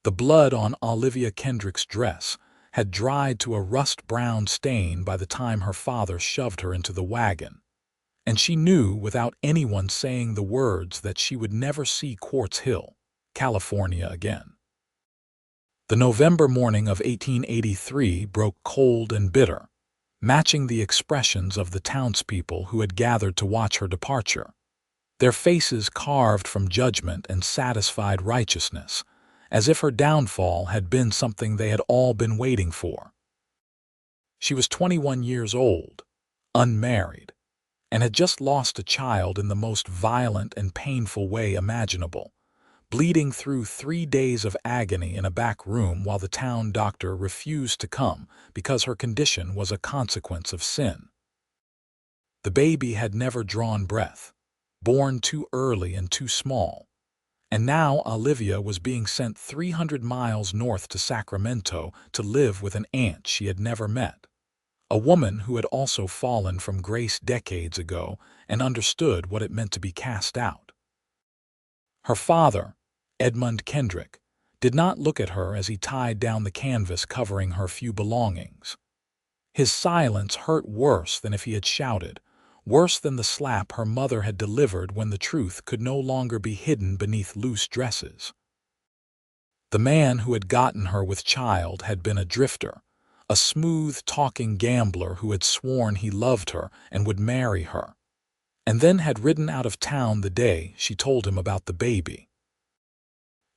The blood on Olivia Kendrick's dress had dried to a rust-brown stain by the time her father shoved her into the wagon, and she knew without anyone saying the words that she would never see Quartz Hill, California again. The November morning of 1883 broke cold and bitter, matching the expressions of the townspeople who had gathered to watch her departure, their faces carved from judgment and satisfied righteousness, as if her downfall had been something they had all been waiting for. She was 21 years old, unmarried, and had just lost a child in the most violent and painful way imaginable, bleeding through 3 days of agony in a back room while the town doctor refused to come because her condition was a consequence of sin. The baby had never drawn breath, born too early and too small, and now Olivia was being sent 300 miles north to Sacramento to live with an aunt she had never met, a woman who had also fallen from grace decades ago and understood what it meant to be cast out. Her father, Edmund Kendrick, did not look at her as he tied down the canvas covering her few belongings. His silence hurt worse than if he had shouted, worse than the slap her mother had delivered when the truth could no longer be hidden beneath loose dresses. The man who had gotten her with child had been a drifter, a smooth-talking gambler who had sworn he loved her and would marry her, and then had ridden out of town the day she told him about the baby.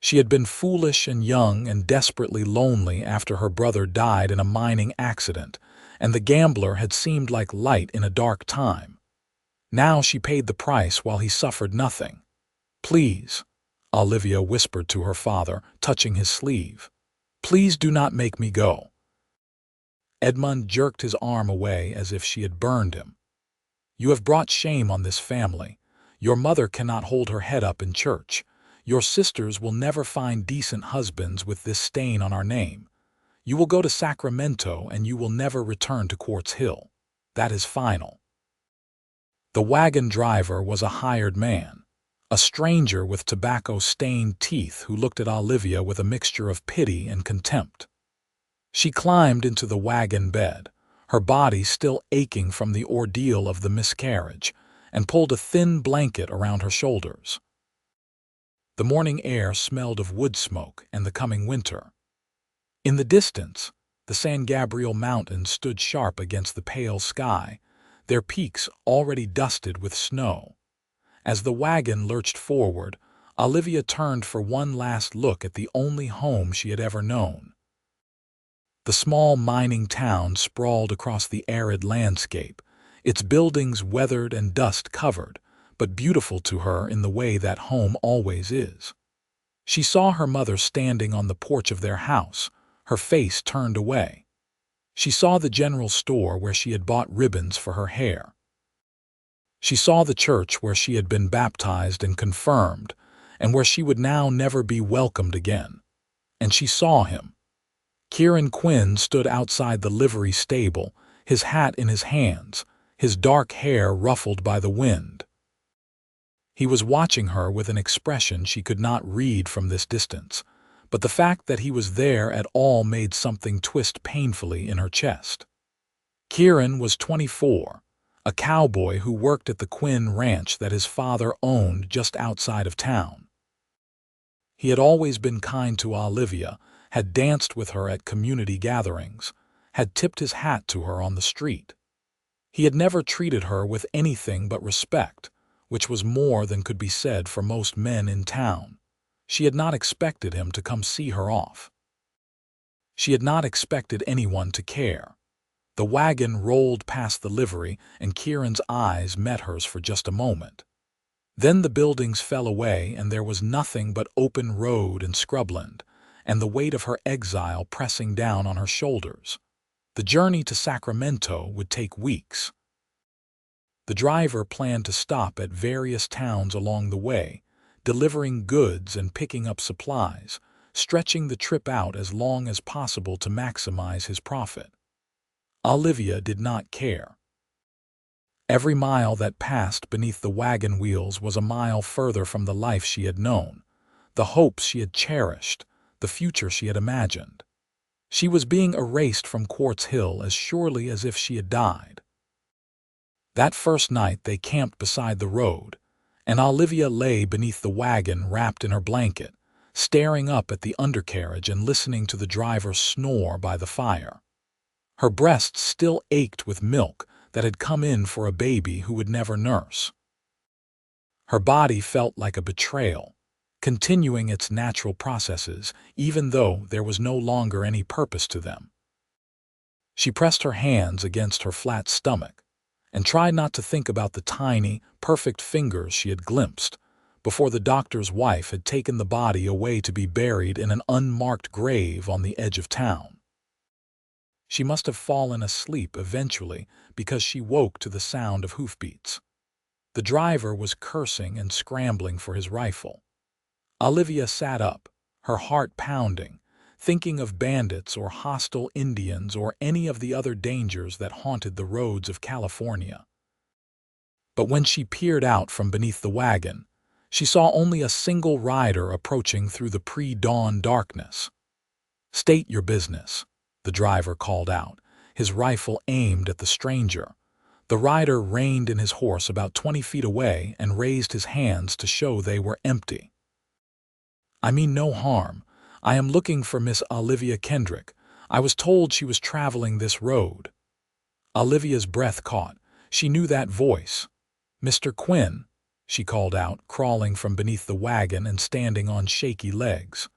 She had been foolish and young and desperately lonely after her brother died in a mining accident, and the gambler had seemed like light in a dark time. Now she paid the price while he suffered nothing. "Please," Olivia whispered to her father, touching his sleeve. "Please do not make me go." Edmund jerked his arm away as if she had burned him. "You have brought shame on this family. Your mother cannot hold her head up in church. Your sisters will never find decent husbands with this stain on our name. You will go to Sacramento and you will never return to Quartz Hill. That is final." The wagon driver was a hired man, a stranger with tobacco-stained teeth who looked at Olivia with a mixture of pity and contempt. She climbed into the wagon bed, her body still aching from the ordeal of the miscarriage, and pulled a thin blanket around her shoulders. The morning air smelled of wood smoke and the coming winter. In the distance, the San Gabriel Mountains stood sharp against the pale sky, their peaks already dusted with snow. As the wagon lurched forward, Olivia turned for one last look at the only home she had ever known. The small mining town sprawled across the arid landscape, its buildings weathered and dust-covered, but beautiful to her in the way that home always is. She saw her mother standing on the porch of their house, her face turned away. She saw the general store where she had bought ribbons for her hair. She saw the church where she had been baptized and confirmed, and where she would now never be welcomed again. And she saw him. Kieran Quinn stood outside the livery stable, his hat in his hands, his dark hair ruffled by the wind. He was watching her with an expression she could not read from this distance, but the fact that he was there at all made something twist painfully in her chest. Kieran was 24, a cowboy who worked at the Quinn ranch that his father owned just outside of town. He had always been kind to Olivia, had danced with her at community gatherings, had tipped his hat to her on the street. He had never treated her with anything but respect, which was more than could be said for most men in town. She had not expected him to come see her off. She had not expected anyone to care. The wagon rolled past the livery, and Kieran's eyes met hers for just a moment. Then the buildings fell away, and there was nothing but open road and scrubland, and the weight of her exile pressing down on her shoulders. The journey to Sacramento would take weeks. The driver planned to stop at various towns along the way, delivering goods and picking up supplies, stretching the trip out as long as possible to maximize his profit. Olivia did not care. Every mile that passed beneath the wagon wheels was a mile further from the life she had known, the hopes she had cherished, the future she had imagined. She was being erased from Quartz Hill as surely as if she had died. That first night they camped beside the road, and Olivia lay beneath the wagon wrapped in her blanket, staring up at the undercarriage and listening to the driver snore by the fire. Her breasts still ached with milk that had come in for a baby who would never nurse. Her body felt like a betrayal, continuing its natural processes even though there was no longer any purpose to them. She pressed her hands against her flat stomach and tried not to think about the tiny, perfect fingers she had glimpsed before the doctor's wife had taken the body away to be buried in an unmarked grave on the edge of town. She must have fallen asleep eventually because she woke to the sound of hoofbeats. The driver was cursing and scrambling for his rifle. Olivia sat up, her heart pounding, thinking of bandits or hostile Indians or any of the other dangers that haunted the roads of California. But when she peered out from beneath the wagon, she saw only a single rider approaching through the pre-dawn darkness. "State your business," the driver called out, his rifle aimed at the stranger. The rider reined in his horse about 20 feet away and raised his hands to show they were empty. "I mean no harm. I am looking for Miss Olivia Kendrick. I was told she was traveling this road." Olivia's breath caught. She knew that voice. "Mr. Quinn," she called out, crawling from beneath the wagon and standing on shaky legs.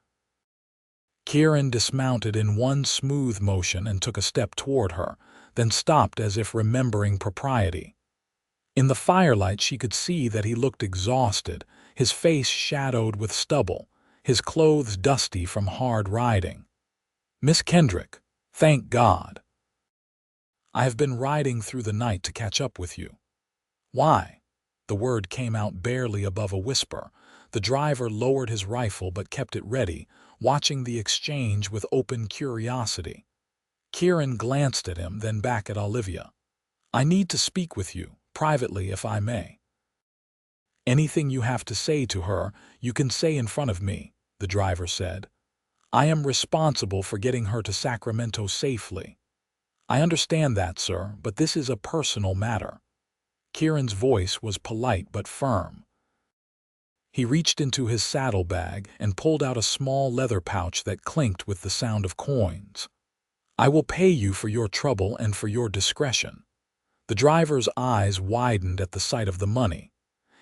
Kieran dismounted in one smooth motion and took a step toward her, then stopped as if remembering propriety. In the firelight she could see that he looked exhausted, his face shadowed with stubble, his clothes dusty from hard riding. "Miss Kendrick, thank God. I have been riding through the night to catch up with you." "Why?" The word came out barely above a whisper. The driver lowered his rifle but kept it ready, watching the exchange with open curiosity. Kieran glanced at him, then back at Olivia. "I need to speak with you, privately if I may." "Anything you have to say to her, you can say in front of me," the driver said. "I am responsible for getting her to Sacramento safely." "I understand that, sir, but this is a personal matter." Kieran's voice was polite but firm. He reached into his saddlebag and pulled out a small leather pouch that clinked with the sound of coins. "I will pay you for your trouble and for your discretion." The driver's eyes widened at the sight of the money.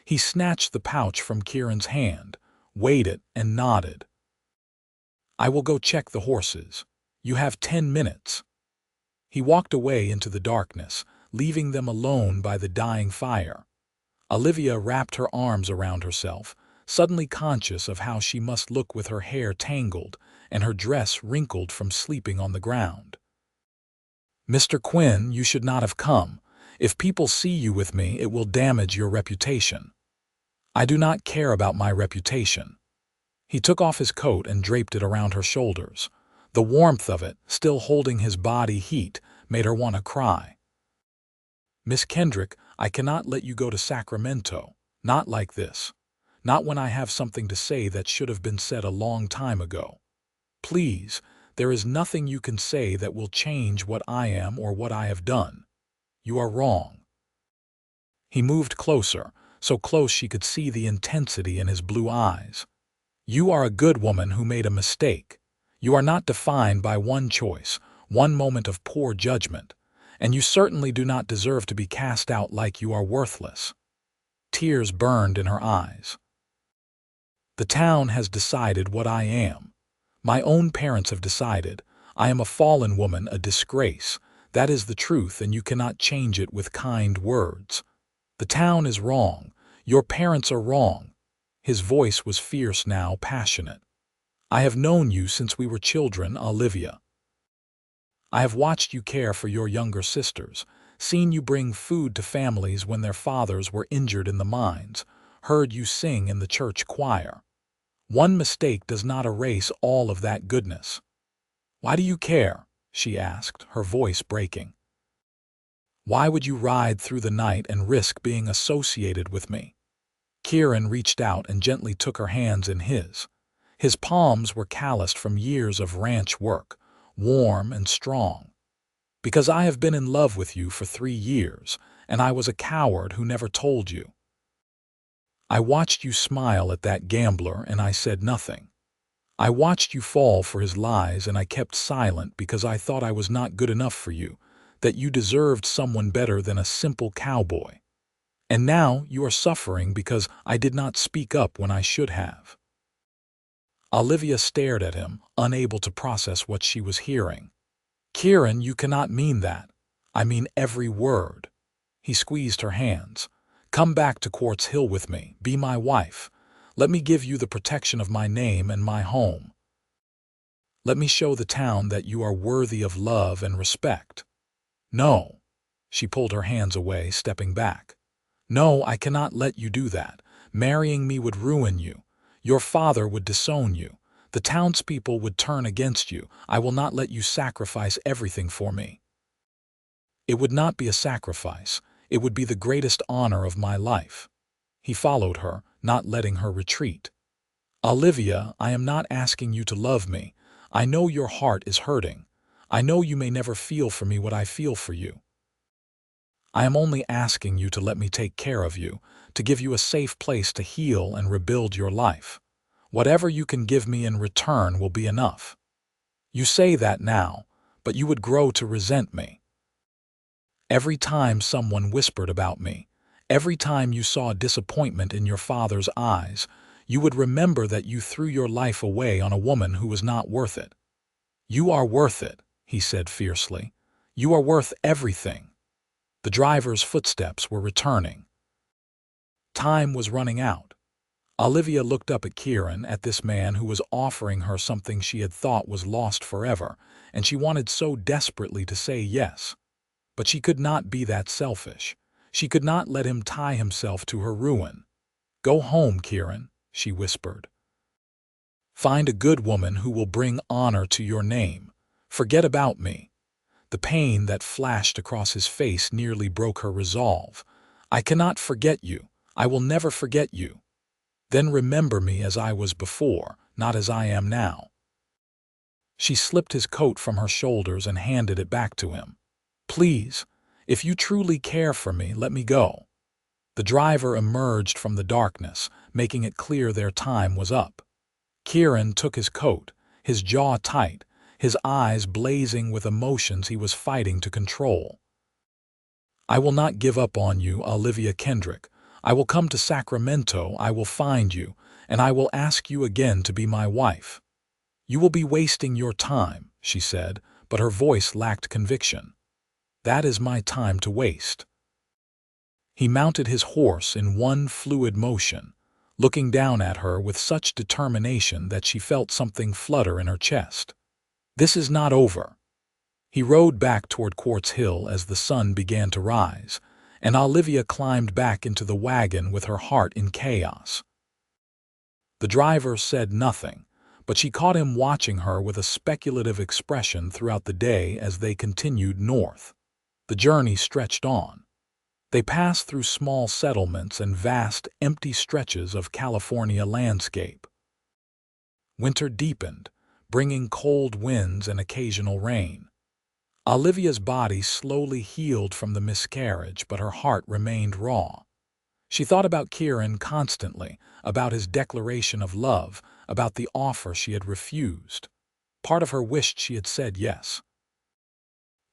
He snatched the pouch from Kieran's hand, weighed it, and nodded. "I will go check the horses. You have 10 minutes. He walked away into the darkness, leaving them alone by the dying fire. Olivia wrapped her arms around herself, suddenly conscious of how she must look with her hair tangled and her dress wrinkled from sleeping on the ground. "Mr. Quinn, you should not have come. If people see you with me, it will damage your reputation." "I do not care about my reputation." He took off his coat and draped it around her shoulders. The warmth of it, still holding his body heat, made her want to cry. "Miss Kendrick, I cannot let you go to Sacramento. Not like this. Not when I have something to say that should have been said a long time ago. Please, there is nothing you can say that will change what I am or what I have done. You are wrong." He moved closer, so close she could see the intensity in his blue eyes. "You are a good woman who made a mistake. You are not defined by one choice, one moment of poor judgment, and you certainly do not deserve to be cast out like you are worthless." Tears burned in her eyes. "The town has decided what I am. My own parents have decided. I am a fallen woman, a disgrace. That is the truth, and you cannot change it with kind words. The town is wrong. Your parents are wrong." His voice was fierce now, passionate. "I have known you since we were children, Olivia. I have watched you care for your younger sisters, seen you bring food to families when their fathers were injured in the mines, heard you sing in the church choir. One mistake does not erase all of that goodness." "Why do you care?" she asked, her voice breaking. "Why would you ride through the night and risk being associated with me?" Kieran reached out and gently took her hands in his. His palms were calloused from years of ranch work, warm and strong. "Because I have been in love with you for 3 years, and I was a coward who never told you. I watched you smile at that gambler and I said nothing. I watched you fall for his lies and I kept silent because I thought I was not good enough for you, that you deserved someone better than a simple cowboy. And now you are suffering because I did not speak up when I should have." Olivia stared at him, unable to process what she was hearing. "Kieran, you cannot mean that. I mean every word." He squeezed her hands. "Come back to Quartz Hill with me. Be my wife. Let me give you the protection of my name and my home. Let me show the town that you are worthy of love and respect." "No." She pulled her hands away, stepping back. "No, I cannot let you do that. Marrying me would ruin you. Your father would disown you. The townspeople would turn against you. I will not let you sacrifice everything for me." "It would not be a sacrifice. It would be the greatest honor of my life." He followed her, not letting her retreat. "Olivia, I am not asking you to love me. I know your heart is hurting. I know you may never feel for me what I feel for you. I am only asking you to let me take care of you, to give you a safe place to heal and rebuild your life. Whatever you can give me in return will be enough. You say that now, but you would grow to resent me. Every time someone whispered about me, every time you saw disappointment in your father's eyes, you would remember that you threw your life away on a woman who was not worth it. You are worth it," he said fiercely. "You are worth everything." The driver's footsteps were returning. Time was running out. Olivia looked up at Kieran, at this man who was offering her something she had thought was lost forever, and she wanted so desperately to say yes. But she could not be that selfish. She could not let him tie himself to her ruin. "Go home, Kieran," she whispered. "Find a good woman who will bring honor to your name. Forget about me." The pain that flashed across his face nearly broke her resolve. "I cannot forget you. I will never forget you. Then remember me as I was before, not as I am now." She slipped his coat from her shoulders and handed it back to him. "Please, if you truly care for me, let me go." The driver emerged from the darkness, making it clear their time was up. Kieran took his coat, his jaw tight, his eyes blazing with emotions he was fighting to control. "I will not give up on you, Olivia Kendrick. I will come to Sacramento, I will find you, and I will ask you again to be my wife." "You will be wasting your time," she said, but her voice lacked conviction. "That is my time to waste." He mounted his horse in one fluid motion, looking down at her with such determination that she felt something flutter in her chest. "This is not over." He rode back toward Quartz Hill as the sun began to rise, and Olivia climbed back into the wagon with her heart in chaos. The driver said nothing, but she caught him watching her with a speculative expression throughout the day as they continued north. The journey stretched on. They passed through small settlements and vast, empty stretches of California landscape. Winter deepened, bringing cold winds and occasional rain. Olivia's body slowly healed from the miscarriage, but her heart remained raw. She thought about Kieran constantly, about his declaration of love, about the offer she had refused. Part of her wished she had said yes.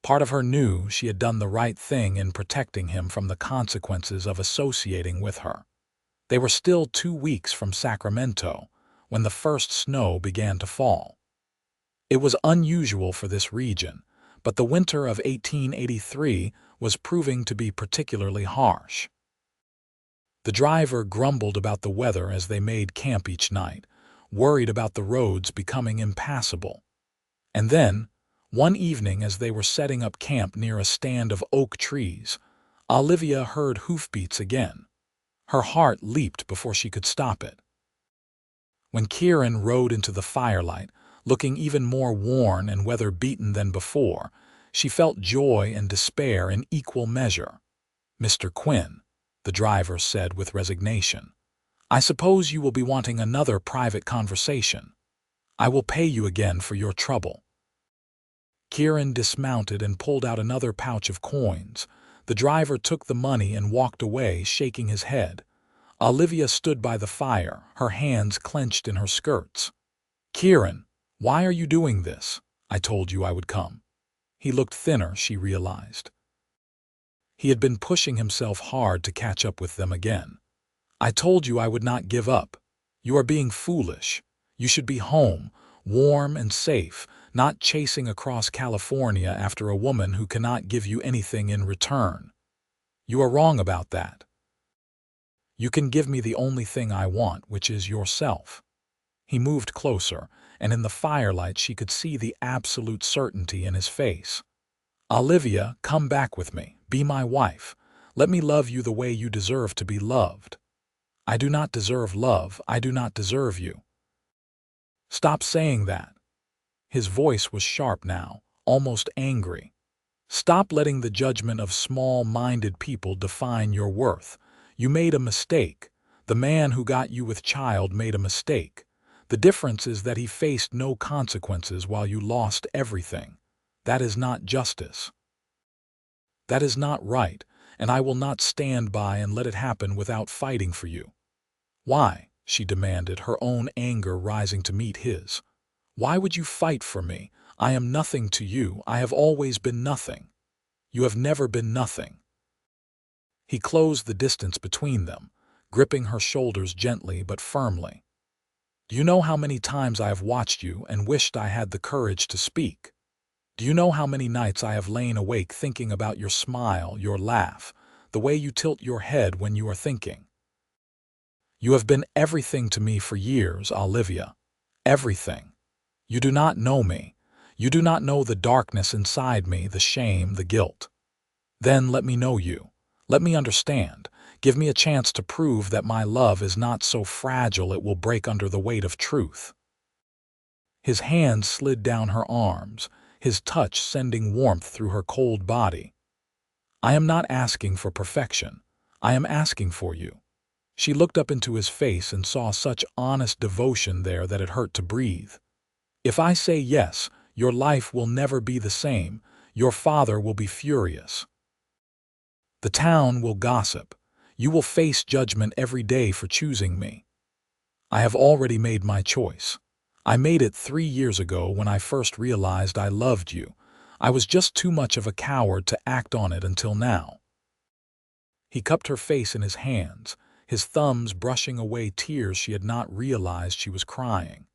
Part of her knew she had done the right thing in protecting him from the consequences of associating with her. They were still 2 weeks from Sacramento when the first snow began to fall. It was unusual for this region, but the winter of 1883 was proving to be particularly harsh. The driver grumbled about the weather as they made camp each night, worried about the roads becoming impassable. And then, one evening as they were setting up camp near a stand of oak trees, Olivia heard hoofbeats again. Her heart leaped before she could stop it. When Kieran rode into the firelight, looking even more worn and weather-beaten than before, she felt joy and despair in equal measure. "Mr. Quinn," the driver said with resignation, "I suppose you will be wanting another private conversation." I will pay you again for your trouble." Kieran dismounted and pulled out another pouch of coins. The driver took the money and walked away, shaking his head. Olivia stood by the fire, her hands clenched in her skirts. "Kieran, why are you doing this? I told you I would come." He looked thinner, she realized. He had been pushing himself hard to catch up with them again. "I told you I would not give up. You are being foolish. You should be home, warm and safe, not chasing across California after a woman who cannot give you anything in return. You are wrong about that. You can give me the only thing I want, which is yourself." He moved closer, and in the firelight she could see the absolute certainty in his face. "Olivia, come back with me. Be my wife. Let me love you the way you deserve to be loved." "I do not deserve love. I do not deserve you." "Stop saying that." His voice was sharp now, almost angry. "Stop letting the judgment of small-minded people define your worth. You made a mistake. The man who got you with child made a mistake. The difference is that he faced no consequences while you lost everything. That is not justice. That is not right, and I will not stand by and let it happen without fighting for you." "Why?" she demanded, her own anger rising to meet his. "Why would you fight for me? I am nothing to you. I have always been nothing. You have never been nothing." He closed the distance between them, gripping her shoulders gently but firmly. "Do you know how many times I have watched you and wished I had the courage to speak? Do you know how many nights I have lain awake thinking about your smile, your laugh, the way you tilt your head when you are thinking? You have been everything to me for years, Olivia. Everything. You do not know me. You do not know the darkness inside me, the shame, the guilt. Then let me know you. Let me understand. Give me a chance to prove that my love is not so fragile it will break under the weight of truth." His hand slid down her arms, his touch sending warmth through her cold body. "I am not asking for perfection. I am asking for you." She looked up into his face and saw such honest devotion there that it hurt to breathe. "If I say yes, your life will never be the same. Your father will be furious. The town will gossip. You will face judgment every day for choosing me. I have already made my choice. I made it 3 years ago when I first realized I loved you. I was just too much of a coward to act on it until now." He cupped her face in his hands, his thumbs brushing away tears she had not realized she was crying.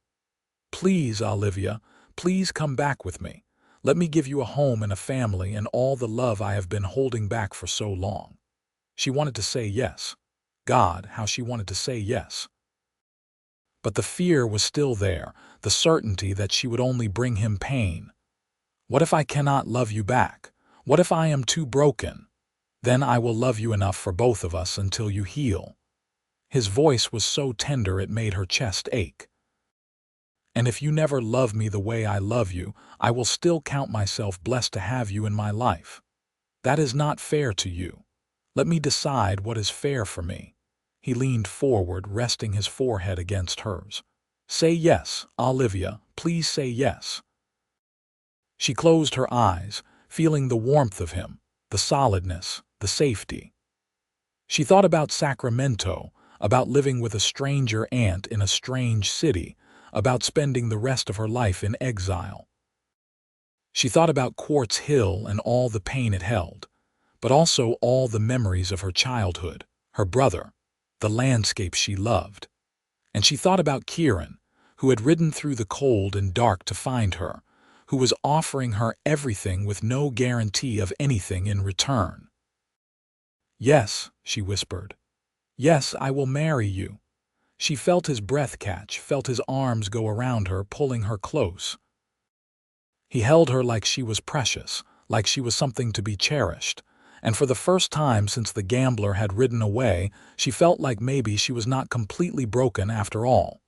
"Please, Olivia, please come back with me. Let me give you a home and a family and all the love I have been holding back for so long." She wanted to say yes. God, how she wanted to say yes. But the fear was still there, the certainty that she would only bring him pain. "What if I cannot love you back? What if I am too broken? Then I will love you enough for both of us until you heal." His voice was so tender it made her chest ache. "And if you never love me the way I love you, I will still count myself blessed to have you in my life. That is not fair to you. Let me decide what is fair for me." He leaned forward, resting his forehead against hers. "Say yes, Olivia, please say yes." She closed her eyes, feeling the warmth of him, the solidness, the safety. She thought about Sacramento, about living with a stranger aunt in a strange city, about spending the rest of her life in exile. She thought about Quartz Hill and all the pain it held, but also all the memories of her childhood, her brother, the landscape she loved. And she thought about Kieran, who had ridden through the cold and dark to find her, who was offering her everything with no guarantee of anything in return. "Yes," she whispered. "Yes, I will marry you." She felt his breath catch, felt his arms go around her, pulling her close. He held her like she was precious, like she was something to be cherished. And for the first time since the gambler had ridden away, she felt like maybe she was not completely broken after all.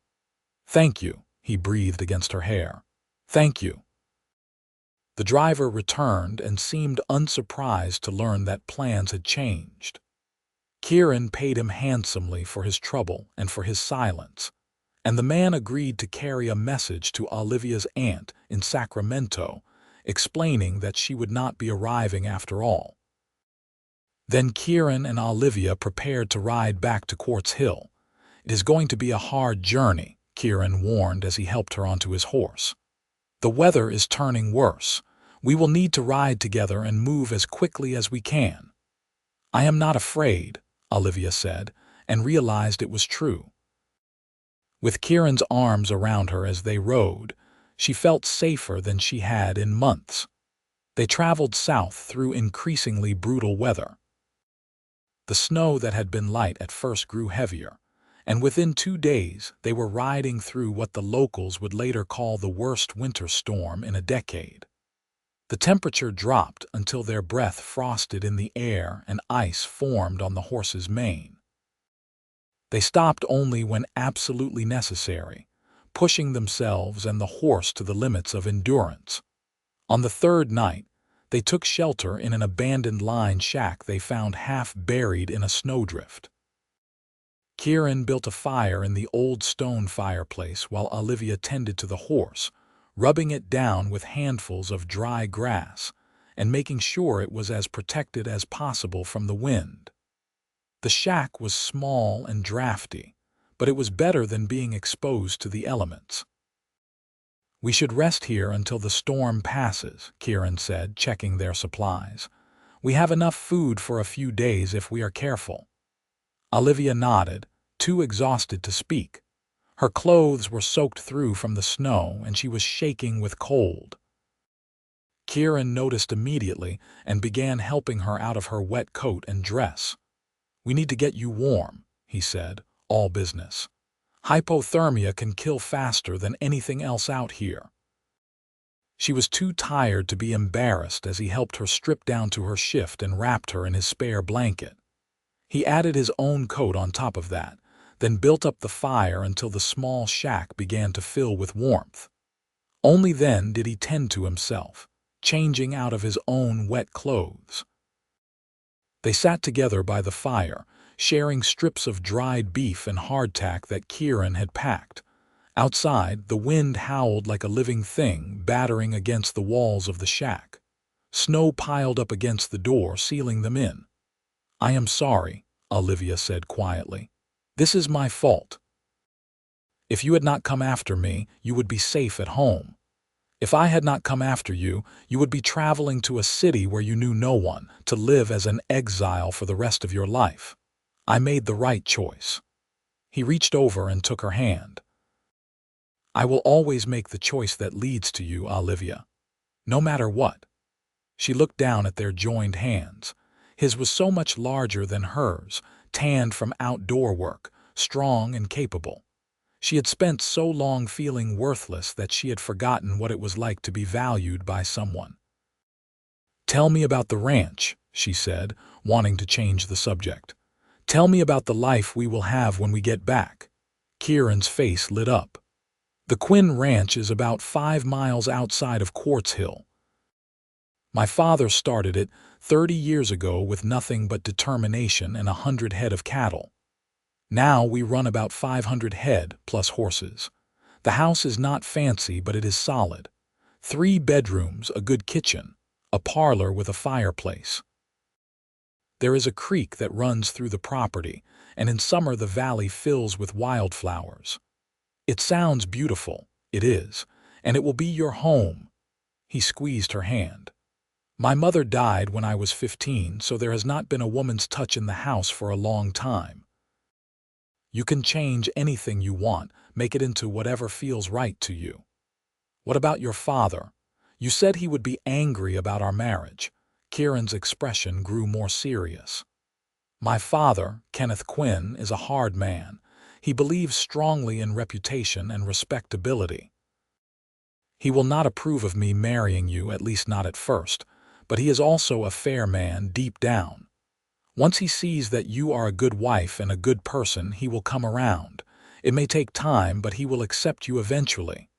"Thank you," he breathed against her hair. "Thank you." The driver returned and seemed unsurprised to learn that plans had changed. Kieran paid him handsomely for his trouble and for his silence. and the man agreed to carry a message to Olivia's aunt in Sacramento, explaining that she would not be arriving after all. Then Kieran and Olivia prepared to ride back to Quartz Hill. "It is going to be a hard journey," Kieran warned as he helped her onto his horse. "The weather is turning worse. We will need to ride together and move as quickly as we can." "I am not afraid," Olivia said, and realized it was true. With Kieran's arms around her as they rode, she felt safer than she had in months. They traveled south through increasingly brutal weather. The snow that had been light at first grew heavier, and within 2 days they were riding through what the locals would later call the worst winter storm in a decade. The temperature dropped until their breath frosted in the air and ice formed on the horse's mane. They stopped only when absolutely necessary, pushing themselves and the horse to the limits of endurance. On the 3rd night, they took shelter in an abandoned line shack they found half buried in a snowdrift. Kieran built a fire in the old stone fireplace while Olivia tended to the horse, rubbing it down with handfuls of dry grass and making sure it was as protected as possible from the wind. The shack was small and drafty, but it was better than being exposed to the elements. "We should rest here until the storm passes," Kieran said, checking their supplies. "We have enough food for a few days if we are careful." Olivia nodded, too exhausted to speak. Her clothes were soaked through from the snow and she was shaking with cold. Kieran noticed immediately and began helping her out of her wet coat and dress. "We need to get you warm," he said, all business. "Hypothermia can kill faster than anything else out here." She was too tired to be embarrassed as he helped her strip down to her shift and wrapped her in his spare blanket. He added his own coat on top of that, then built up the fire until the small shack began to fill with warmth. Only then did he tend to himself, changing out of his own wet clothes. They sat together by the fire, sharing strips of dried beef and hardtack that Kieran had packed. Outside, the wind howled like a living thing, battering against the walls of the shack. Snow piled up against the door, sealing them in. "I am sorry," Olivia said quietly. "This is my fault. If you had not come after me, you would be safe at home. If I had not come after you, you would be traveling to a city where you knew no one, to live as an exile for the rest of your life. I made the right choice." He reached over and took her hand. "I will always make the choice that leads to you, Olivia. No matter what." She looked down at their joined hands. His was so much larger than hers, tanned from outdoor work, strong and capable. She had spent so long feeling worthless that she had forgotten what it was like to be valued by someone. "Tell me about the ranch," she said, wanting to change the subject. "Tell me about the life we will have when we get back." Kieran's face lit up. "The Quinn Ranch is about 5 miles outside of Quartz Hill. My father started it 30 years ago with nothing but determination and 100 head of cattle. Now we run about 500 head plus horses. The house is not fancy, but it is solid. 3 bedrooms, a good kitchen, a parlor with a fireplace. There is a creek that runs through the property, and in summer the valley fills with wildflowers. It sounds beautiful, it is, and it will be your home." He squeezed her hand. "My mother died when I was 15, so there has not been a woman's touch in the house for a long time. You can change anything you want, make it into whatever feels right to you." "What about your father? You said he would be angry about our marriage." Kieran's expression grew more serious. "My father, Kenneth Quinn, is a hard man. He believes strongly in reputation and respectability. He will not approve of me marrying you, at least not at first, but he is also a fair man deep down. Once he sees that you are a good wife and a good person, he will come around. It may take time, but he will accept you eventually.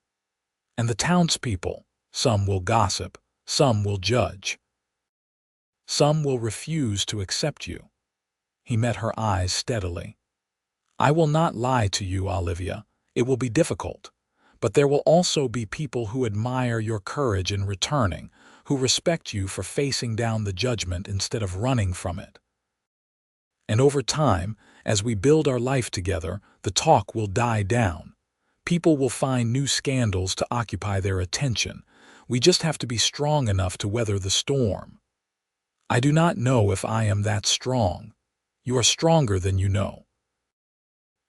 And the townspeople, some will gossip, some will judge. Some will refuse to accept you." He met her eyes steadily. "I will not lie to you, Olivia. It will be difficult, but there will also be people who admire your courage in returning, who respect you for facing down the judgment instead of running from it. And over time, as we build our life together, the talk will die down. People will find new scandals to occupy their attention. We just have to be strong enough to weather the storm. I do not know if I am that strong. You are stronger than you know.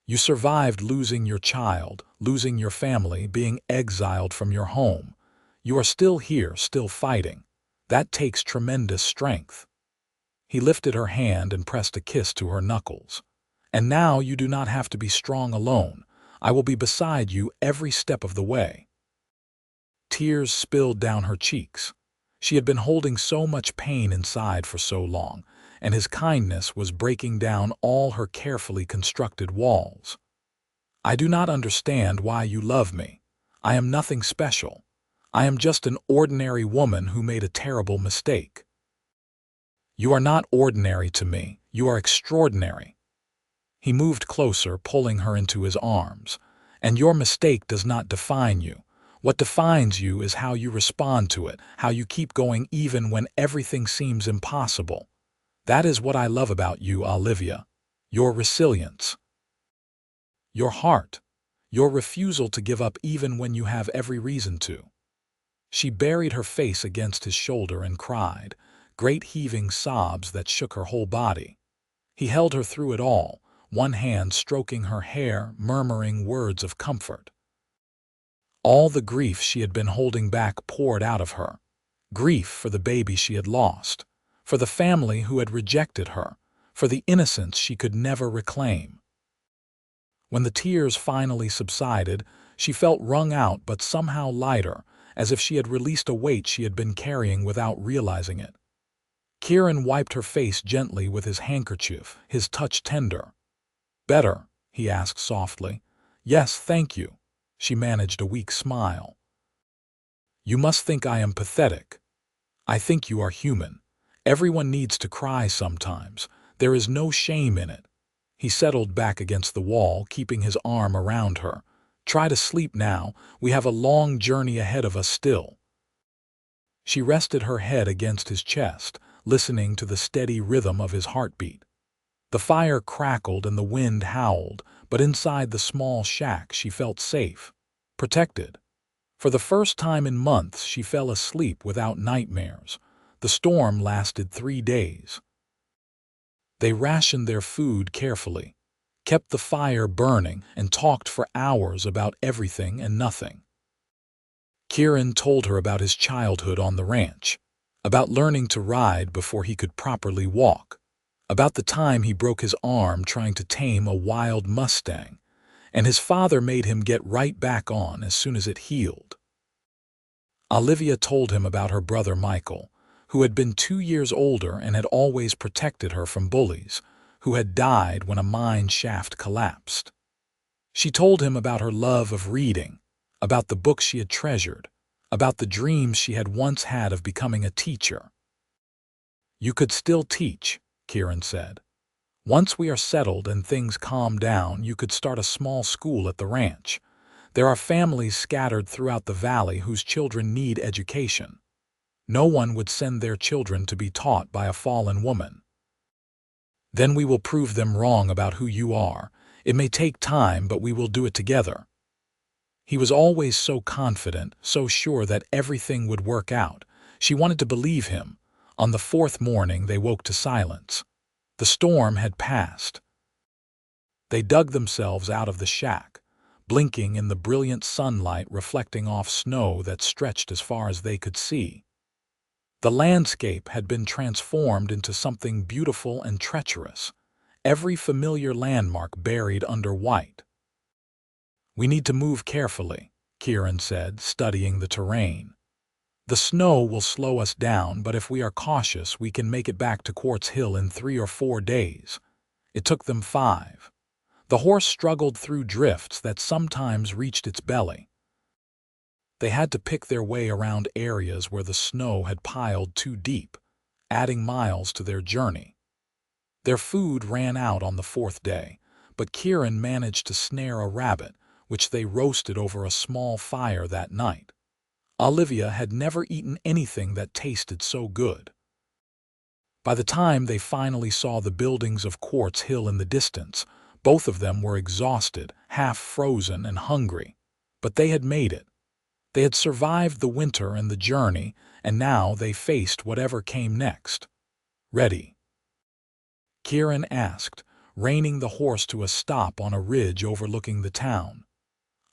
You survived losing your child, losing your family, being exiled from your home. You are still here, still fighting. That takes tremendous strength. He lifted her hand and pressed a kiss to her knuckles. And now you do not have to be strong alone. I will be beside you every step of the way. Tears spilled down her cheeks. She had been holding so much pain inside for so long, and his kindness was breaking down all her carefully constructed walls. I do not understand why you love me. I am nothing special. I am just an ordinary woman who made a terrible mistake. You are not ordinary to me. You are extraordinary. He moved closer, pulling her into his arms. And your mistake does not define you. What defines you is how you respond to it, how you keep going even when everything seems impossible. That is what I love about you, Olivia. Your resilience. Your heart. Your refusal to give up even when you have every reason to. She buried her face against his shoulder and cried, great heaving sobs that shook her whole body. He held her through it all, one hand stroking her hair, murmuring words of comfort. All the grief she had been holding back poured out of her. Grief for the baby she had lost, for the family who had rejected her, for the innocence she could never reclaim. When the tears finally subsided, she felt wrung out but somehow lighter, as if she had released a weight she had been carrying without realizing it. Kieran wiped her face gently with his handkerchief, his touch tender. "Better?" he asked softly. "Yes, thank you." She managed a weak smile. "You must think I am pathetic. I think you are human. Everyone needs to cry sometimes. There is no shame in it." He settled back against the wall, keeping his arm around her. "Try to sleep now. We have a long journey ahead of us still." She rested her head against his chest, listening to the steady rhythm of his heartbeat. The fire crackled and the wind howled, but inside the small shack she felt safe, protected. For the first time in months she fell asleep without nightmares. The storm lasted 3 days. They rationed their food carefully, kept the fire burning, and talked for hours about everything and nothing. Kieran told her about his childhood on the ranch, about learning to ride before he could properly walk, about the time he broke his arm trying to tame a wild Mustang, and his father made him get right back on as soon as it healed. Olivia told him about her brother Michael, who had been 2 years older and had always protected her from bullies, who had died when a mine shaft collapsed. She told him about her love of reading, about the books she had treasured, about the dreams she had once had of becoming a teacher. "You could still teach," Kieran said. "Once we are settled and things calm down, you could start a small school at the ranch. There are families scattered throughout the valley whose children need education. No one would send their children to be taught by a fallen woman. Then we will prove them wrong about who you are. It may take time, but we will do it together." He was always so confident, so sure that everything would work out. She wanted to believe him. On the 4th morning they woke to silence. The storm had passed. They dug themselves out of the shack, blinking in the brilliant sunlight reflecting off snow that stretched as far as they could see. The landscape had been transformed into something beautiful and treacherous, every familiar landmark buried under white. "We need to move carefully," Kieran said, studying the terrain. "The snow will slow us down, but if we are cautious, we can make it back to Quartz Hill in 3 or 4 days. It took them 5. The horse struggled through drifts that sometimes reached its belly. They had to pick their way around areas where the snow had piled too deep, adding miles to their journey. Their food ran out on the 4th day, but Kieran managed to snare a rabbit, which they roasted over a small fire that night. Olivia had never eaten anything that tasted so good. By the time they finally saw the buildings of Quartz Hill in the distance, both of them were exhausted, half frozen, and hungry. But they had made it. They had survived the winter and the journey, and now they faced whatever came next. "Ready?" Kieran asked, reining the horse to a stop on a ridge overlooking the town.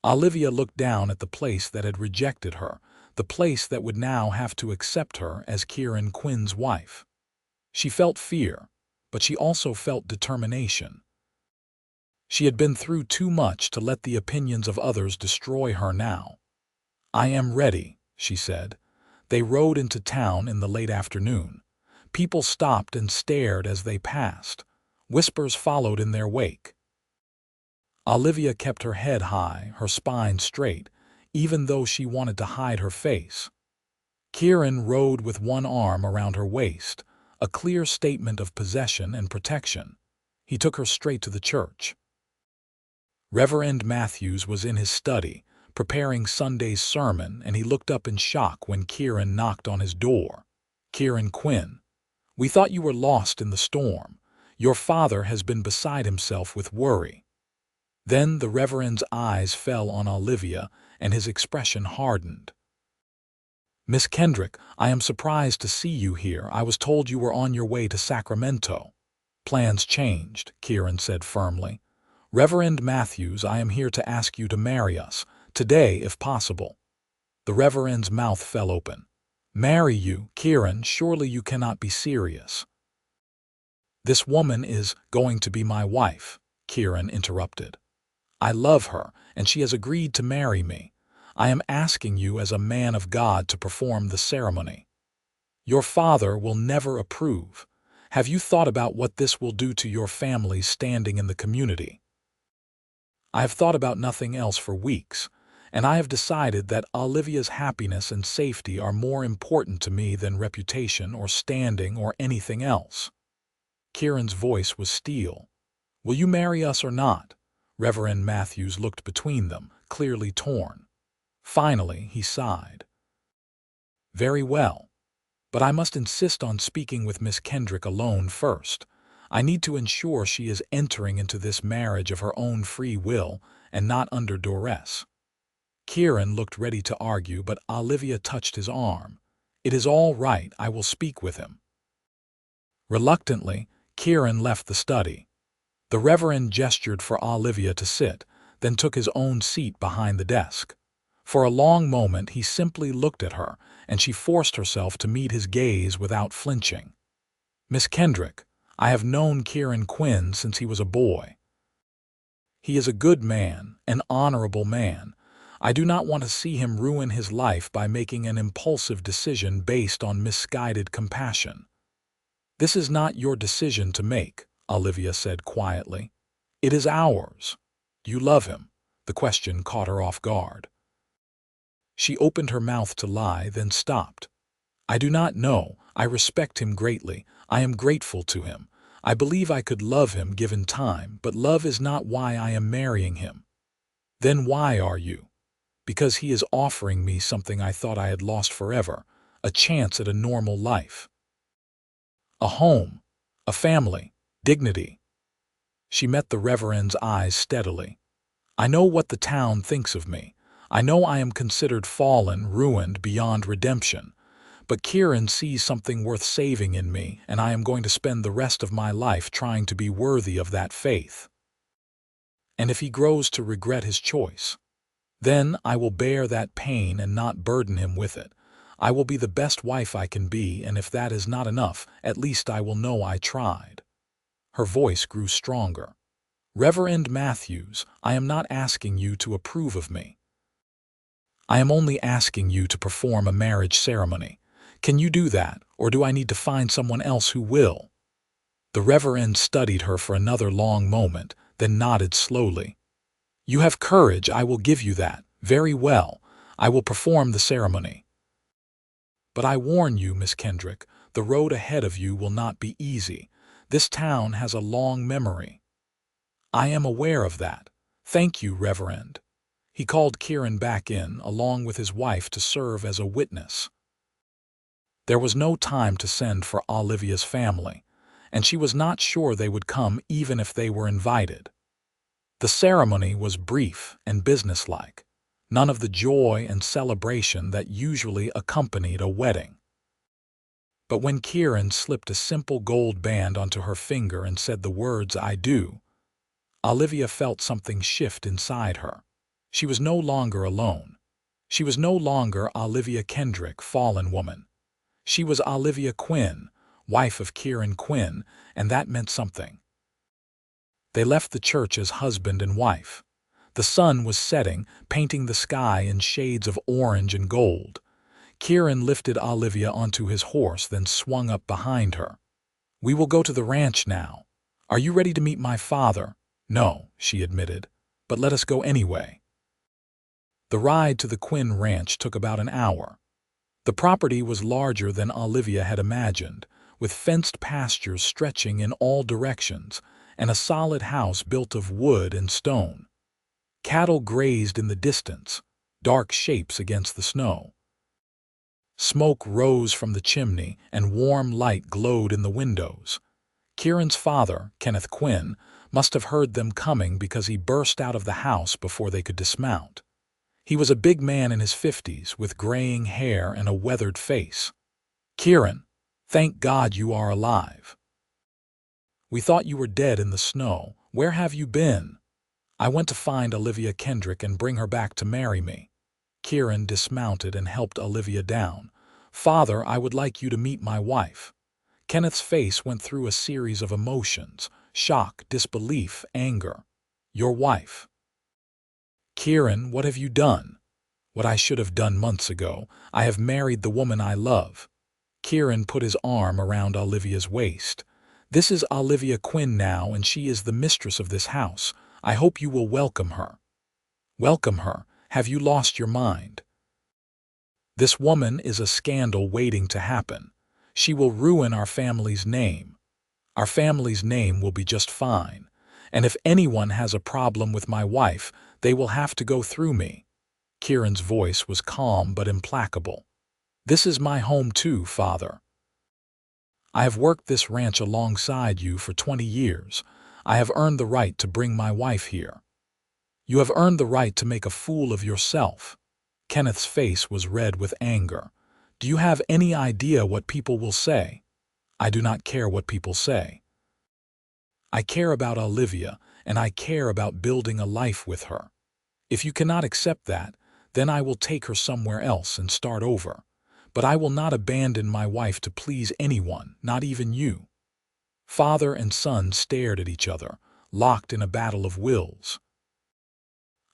Olivia looked down at the place that had rejected her, the place that would now have to accept her as Kieran Quinn's wife. She felt fear, but she also felt determination. She had been through too much to let the opinions of others destroy her now. "I am ready," she said. They rode into town in the late afternoon. People stopped and stared as they passed. Whispers followed in their wake. Olivia kept her head high, her spine straight, even though she wanted to hide her face. Kieran rode with one arm around her waist, a clear statement of possession and protection. He took her straight to the church. Reverend Matthews was in his study, preparing Sunday's sermon, and he looked up in shock when Kieran knocked on his door. "Kieran Quinn, we thought you were lost in the storm. Your father has been beside himself with worry." Then the Reverend's eyes fell on Olivia, and his expression hardened. "Miss Kendrick, I am surprised to see you here. I was told you were on your way to Sacramento." "Plans changed," Kieran said firmly. "Reverend Matthews, I am here to ask you to marry us, today if possible." The Reverend's mouth fell open. "Marry you, Kieran? Surely you cannot be serious." "This woman is going to be my wife," Kieran interrupted. "I love her, and she has agreed to marry me. I am asking you as a man of God to perform the ceremony. Your father will never approve. Have you thought about what this will do to your family's standing in the community?" "I have thought about nothing else for weeks, and I have decided that Olivia's happiness and safety are more important to me than reputation or standing or anything else." Kieran's voice was steel. "Will you marry us or not?" Reverend Matthews looked between them, clearly torn. Finally, he sighed. "Very well. But I must insist on speaking with Miss Kendrick alone first. I need to ensure she is entering into this marriage of her own free will and not under duress." Kieran looked ready to argue, but Olivia touched his arm. "It is all right, I will speak with him." Reluctantly, Kieran left the study. The Reverend gestured for Olivia to sit, then took his own seat behind the desk. For a long moment he simply looked at her, and she forced herself to meet his gaze without flinching. "Miss Kendrick, I have known Kieran Quinn since he was a boy. He is a good man, an honorable man. I do not want to see him ruin his life by making an impulsive decision based on misguided compassion." "This is not your decision to make," Olivia said quietly. "It is ours. Do you love him?" The question caught her off guard. She opened her mouth to lie, then stopped. "I do not know. I respect him greatly. I am grateful to him. I believe I could love him given time, but love is not why I am marrying him." "Then why are you?" "Because he is offering me something I thought I had lost forever, a chance at a normal life. A home, a family, dignity." She met the Reverend's eyes steadily. "I know what the town thinks of me. I know I am considered fallen, ruined, beyond redemption. But Kieran sees something worth saving in me, and I am going to spend the rest of my life trying to be worthy of that faith. And if he grows to regret his choice, then I will bear that pain and not burden him with it. I will be the best wife I can be, and if that is not enough, at least I will know I tried." Her voice grew stronger. "Reverend Matthews, I am not asking you to approve of me. I am only asking you to perform a marriage ceremony. Can you do that, or do I need to find someone else who will?" The Reverend studied her for another long moment, then nodded slowly. "You have courage, I will give you that. Very well, I will perform the ceremony. But I warn you, Miss Kendrick, the road ahead of you will not be easy. This town has a long memory." "I am aware of that. Thank you, Reverend." He called Kieran back in, along with his wife, to serve as a witness. There was no time to send for Olivia's family, and she was not sure they would come even if they were invited. The ceremony was brief and businesslike, none of the joy and celebration that usually accompanied a wedding. But when Kieran slipped a simple gold band onto her finger and said the words, "I do," Olivia felt something shift inside her. She was no longer alone. She was no longer Olivia Kendrick, fallen woman. She was Olivia Quinn, wife of Kieran Quinn, and that meant something. They left the church as husband and wife. The sun was setting, painting the sky in shades of orange and gold. Kieran lifted Olivia onto his horse, then swung up behind her. "We will go to the ranch now. Are you ready to meet my father?" "No," she admitted, "but let us go anyway." The ride to the Quinn ranch took about an hour. The property was larger than Olivia had imagined, with fenced pastures stretching in all directions and a solid house built of wood and stone. Cattle grazed in the distance, dark shapes against the snow. Smoke rose from the chimney and warm light glowed in the windows. Kieran's father, Kenneth Quinn, must have heard them coming because he burst out of the house before they could dismount. He was a big man in his 50s with graying hair and a weathered face. "Kieran, thank God you are alive. We thought you were dead in the snow. Where have you been?" "I went to find Olivia Kendrick and bring her back to marry me." Kieran dismounted and helped Olivia down. "Father, I would like you to meet my wife." Kenneth's face went through a series of emotions: shock, disbelief, anger. "Your wife." "Kieran, what have you done?" "What I should have done months ago. I have married the woman I love." Kieran put his arm around Olivia's waist. "This is Olivia Quinn now, and she is the mistress of this house. I hope you will welcome her." "Welcome her? Have you lost your mind?" "This woman is a scandal waiting to happen. She will ruin our family's name. Our family's name will be just fine. And if anyone has a problem with my wife, they will have to go through me." Kieran's voice was calm but implacable. "This is my home too, Father. I have worked this ranch alongside you for 20 years. I have earned the right to bring my wife here. You have earned the right to make a fool of yourself." Kenneth's face was red with anger. "Do you have any idea what people will say?" "I do not care what people say. I care about Olivia, and I care about building a life with her. If you cannot accept that, then I will take her somewhere else and start over. But I will not abandon my wife to please anyone, not even you." Father and son stared at each other, locked in a battle of wills.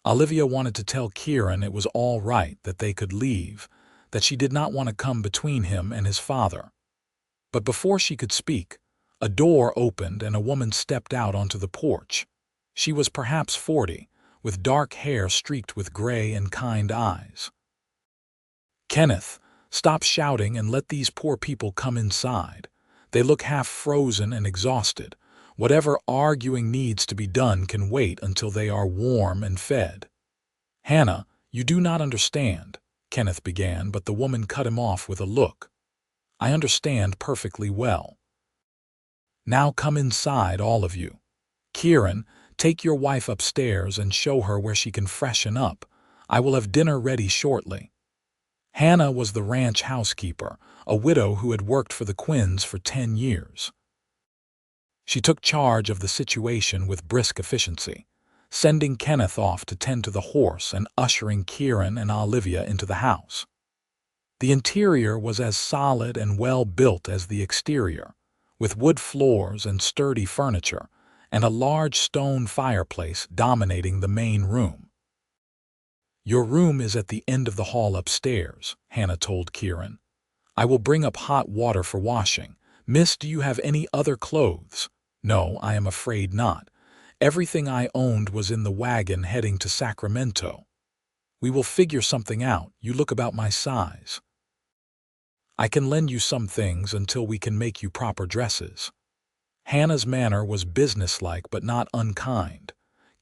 Olivia wanted to tell Kieran it was all right, that they could leave, that she did not want to come between him and his father. But before she could speak, a door opened and a woman stepped out onto the porch. She was perhaps 40, with dark hair streaked with gray and kind eyes. "Kenneth, stop shouting and let these poor people come inside. They look half frozen and exhausted. Whatever arguing needs to be done can wait until they are warm and fed." "Hannah, you do not understand," Kenneth began, but the woman cut him off with a look. "I understand perfectly well. Now come inside, all of you. Kieran, take your wife upstairs and show her where she can freshen up. I will have dinner ready shortly." Hannah was the ranch housekeeper, a widow who had worked for the Quinns for 10 years. She took charge of the situation with brisk efficiency, sending Kenneth off to tend to the horse and ushering Kieran and Olivia into the house. The interior was as solid and well-built as the exterior, with wood floors and sturdy furniture, and a large stone fireplace dominating the main room. "Your room is at the end of the hall upstairs," Hannah told Kieran. "I will bring up hot water for washing. Miss, do you have any other clothes?" "No, I am afraid not. Everything I owned was in the wagon heading to Sacramento. We will figure something out. You look about my size. I can lend you some things until we can make you proper dresses." Hannah's manner was businesslike but not unkind.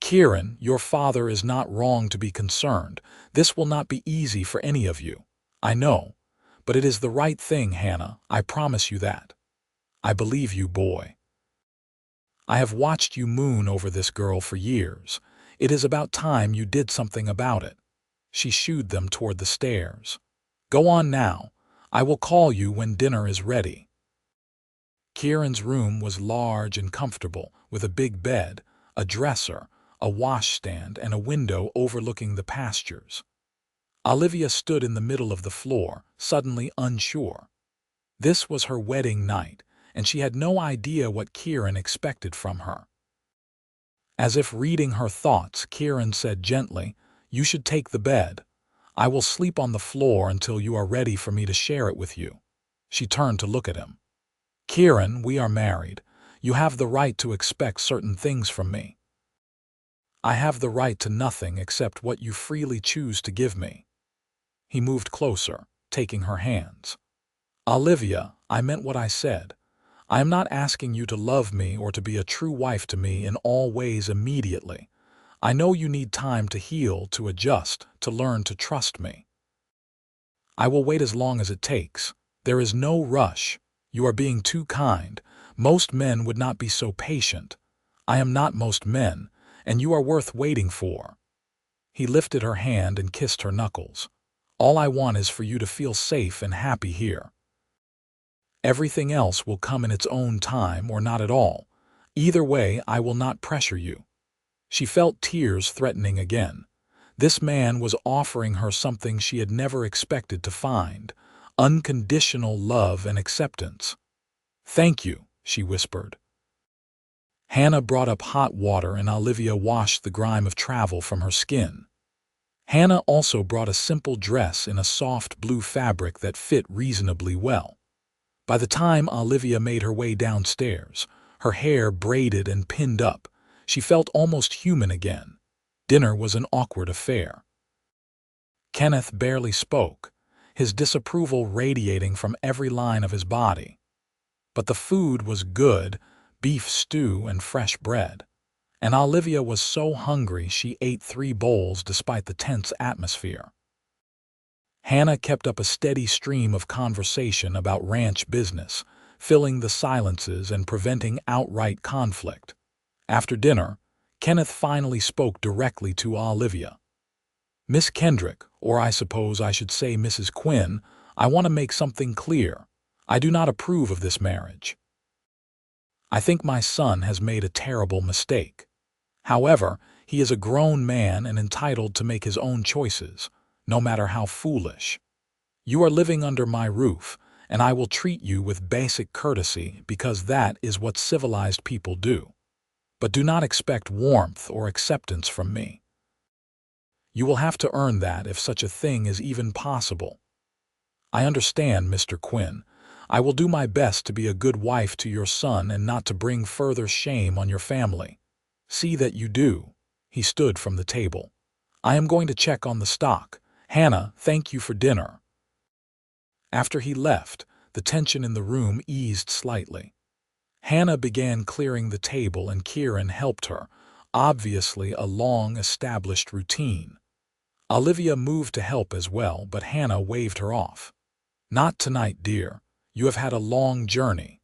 Kieran, your father is not wrong to be concerned. This will not be easy for any of you. I know. But it is the right thing, Hannah. I promise you that. I believe you, boy. I have watched you moon over this girl for years. It is about time you did something about it. She shooed them toward the stairs. Go on now. I will call you when dinner is ready. Kieran's room was large and comfortable, with a big bed, a dresser, a washstand, and a window overlooking the pastures. Olivia stood in the middle of the floor, suddenly unsure. This was her wedding night, and she had no idea what Kieran expected from her. As if reading her thoughts, Kieran said gently, "You should take the bed. I will sleep on the floor until you are ready for me to share it with you." She turned to look at him. "Kieran, we are married. You have the right to expect certain things from me. I have the right to nothing except what you freely choose to give me." He moved closer, taking her hands. "Olivia, I meant what I said. I am not asking you to love me or to be a true wife to me in all ways immediately. I know you need time to heal, to adjust, to learn to trust me. I will wait as long as it takes. There is no rush. You are being too kind. Most men would not be so patient. I am not most men, and you are worth waiting for." He lifted her hand and kissed her knuckles. "All I want is for you to feel safe and happy here. Everything else will come in its own time or not at all. Either way, I will not pressure you." She felt tears threatening again. This man was offering her something she had never expected to find: unconditional love and acceptance. "Thank you," she whispered. Hannah brought up hot water and Olivia washed the grime of travel from her skin. Hannah also brought a simple dress in a soft blue fabric that fit reasonably well. By the time Olivia made her way downstairs, her hair braided and pinned up, she felt almost human again. Dinner was an awkward affair. Kenneth barely spoke, his disapproval radiating from every line of his body. But the food was good: beef stew and fresh bread. And Olivia was so hungry she ate 3 bowls despite the tense atmosphere. Hannah kept up a steady stream of conversation about ranch business, filling the silences and preventing outright conflict. After dinner, Kenneth finally spoke directly to Olivia. "Miss Kendrick, or I suppose I should say Mrs. Quinn, I want to make something clear. I do not approve of this marriage. I think my son has made a terrible mistake. However, he is a grown man and entitled to make his own choices, no matter how foolish. You are living under my roof, and I will treat you with basic courtesy because that is what civilized people do. But do not expect warmth or acceptance from me. You will have to earn that if such a thing is even possible. I understand, Mr. Quinn. I will do my best to be a good wife to your son and not to bring further shame on your family. See that you do." He stood from the table. "I am going to check on the stock. Hannah, thank you for dinner." After he left, the tension in the room eased slightly. Hannah began clearing the table and Kieran helped her, obviously a long-established routine. Olivia moved to help as well, but Hannah waved her off. "Not tonight, dear. You have had a long journey.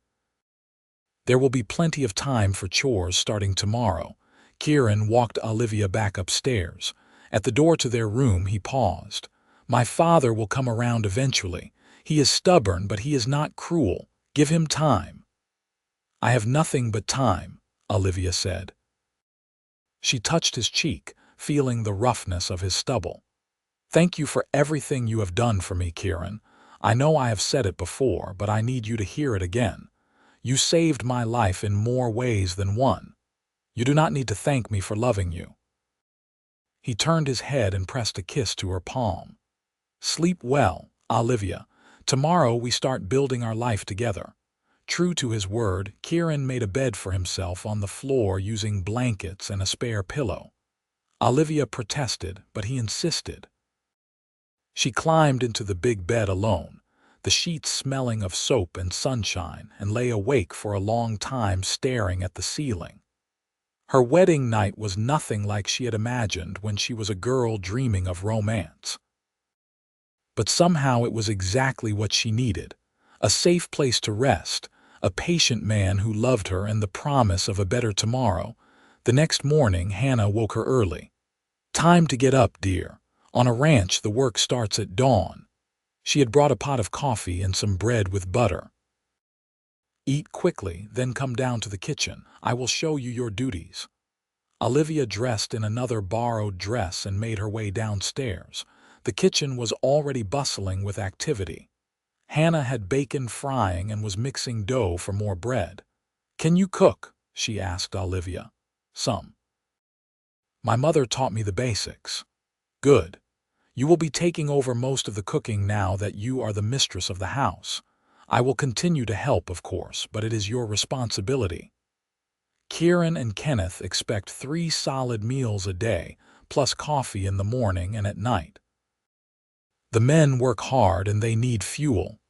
There will be plenty of time for chores starting tomorrow." Kieran walked Olivia back upstairs. At the door to their room, he paused. "My father will come around eventually. He is stubborn, but he is not cruel. Give him time." "I have nothing but time," Olivia said. She touched his cheek, feeling the roughness of his stubble. "Thank you for everything you have done for me, Kieran. I know I have said it before, but I need you to hear it again. You saved my life in more ways than one. You do not need to thank me for loving you." He turned his head and pressed a kiss to her palm. "Sleep well, Olivia. Tomorrow we start building our life together." True to his word, Kieran made a bed for himself on the floor using blankets and a spare pillow. Olivia protested, but he insisted. She climbed into the big bed alone, the sheets smelling of soap and sunshine, and lay awake for a long time staring at the ceiling. Her wedding night was nothing like she had imagined when she was a girl dreaming of romance. But somehow it was exactly what she needed: a safe place to rest, a patient man who loved her, and the promise of a better tomorrow. The next morning, Hannah woke her early. "Time to get up, dear. On a ranch, the work starts at dawn." She had brought a pot of coffee and some bread with butter. "Eat quickly, then come down to the kitchen. I will show you your duties." Olivia dressed in another borrowed dress and made her way downstairs. The kitchen was already bustling with activity. Hannah had bacon frying and was mixing dough for more bread. "Can you cook?" she asked Olivia. "Some. My mother taught me the basics." "Good. You will be taking over most of the cooking now that you are the mistress of the house. I will continue to help, of course, but it is your responsibility." Kieran and Kenneth expect 3 solid meals a day, plus coffee in the morning and at night. The men work hard and they need fuel.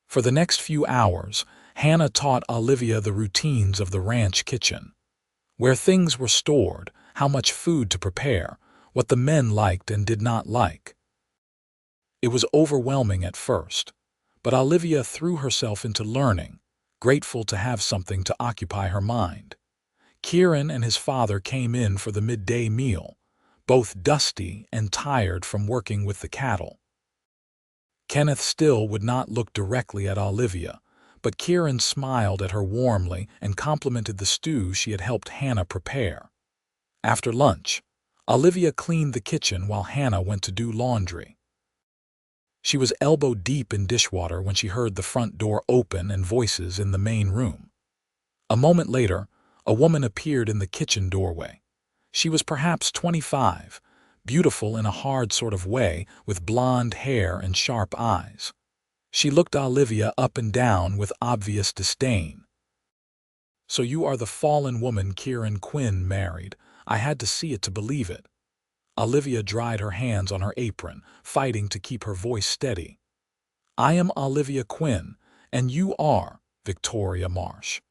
For the next few hours, Hannah taught Olivia the routines of the ranch kitchen: where things were stored, how much food to prepare, what the men liked and did not like. It was overwhelming at first, but Olivia threw herself into learning, grateful to have something to occupy her mind. Kieran and his father came in for the midday meal, both dusty and tired from working with the cattle. Kenneth still would not look directly at Olivia, but Kieran smiled at her warmly and complimented the stew she had helped Hannah prepare. After lunch, Olivia cleaned the kitchen while Hannah went to do laundry. She was elbow-deep in dishwater when she heard the front door open and voices in the main room. A moment later, a woman appeared in the kitchen doorway. She was perhaps 25, beautiful in a hard sort of way, with blonde hair and sharp eyes. She looked Olivia up and down with obvious disdain. "So you are the fallen woman Kieran Quinn married. I had to see it to believe it." Olivia dried her hands on her apron, fighting to keep her voice steady. "I am Olivia Quinn, and you are Victoria Marsh.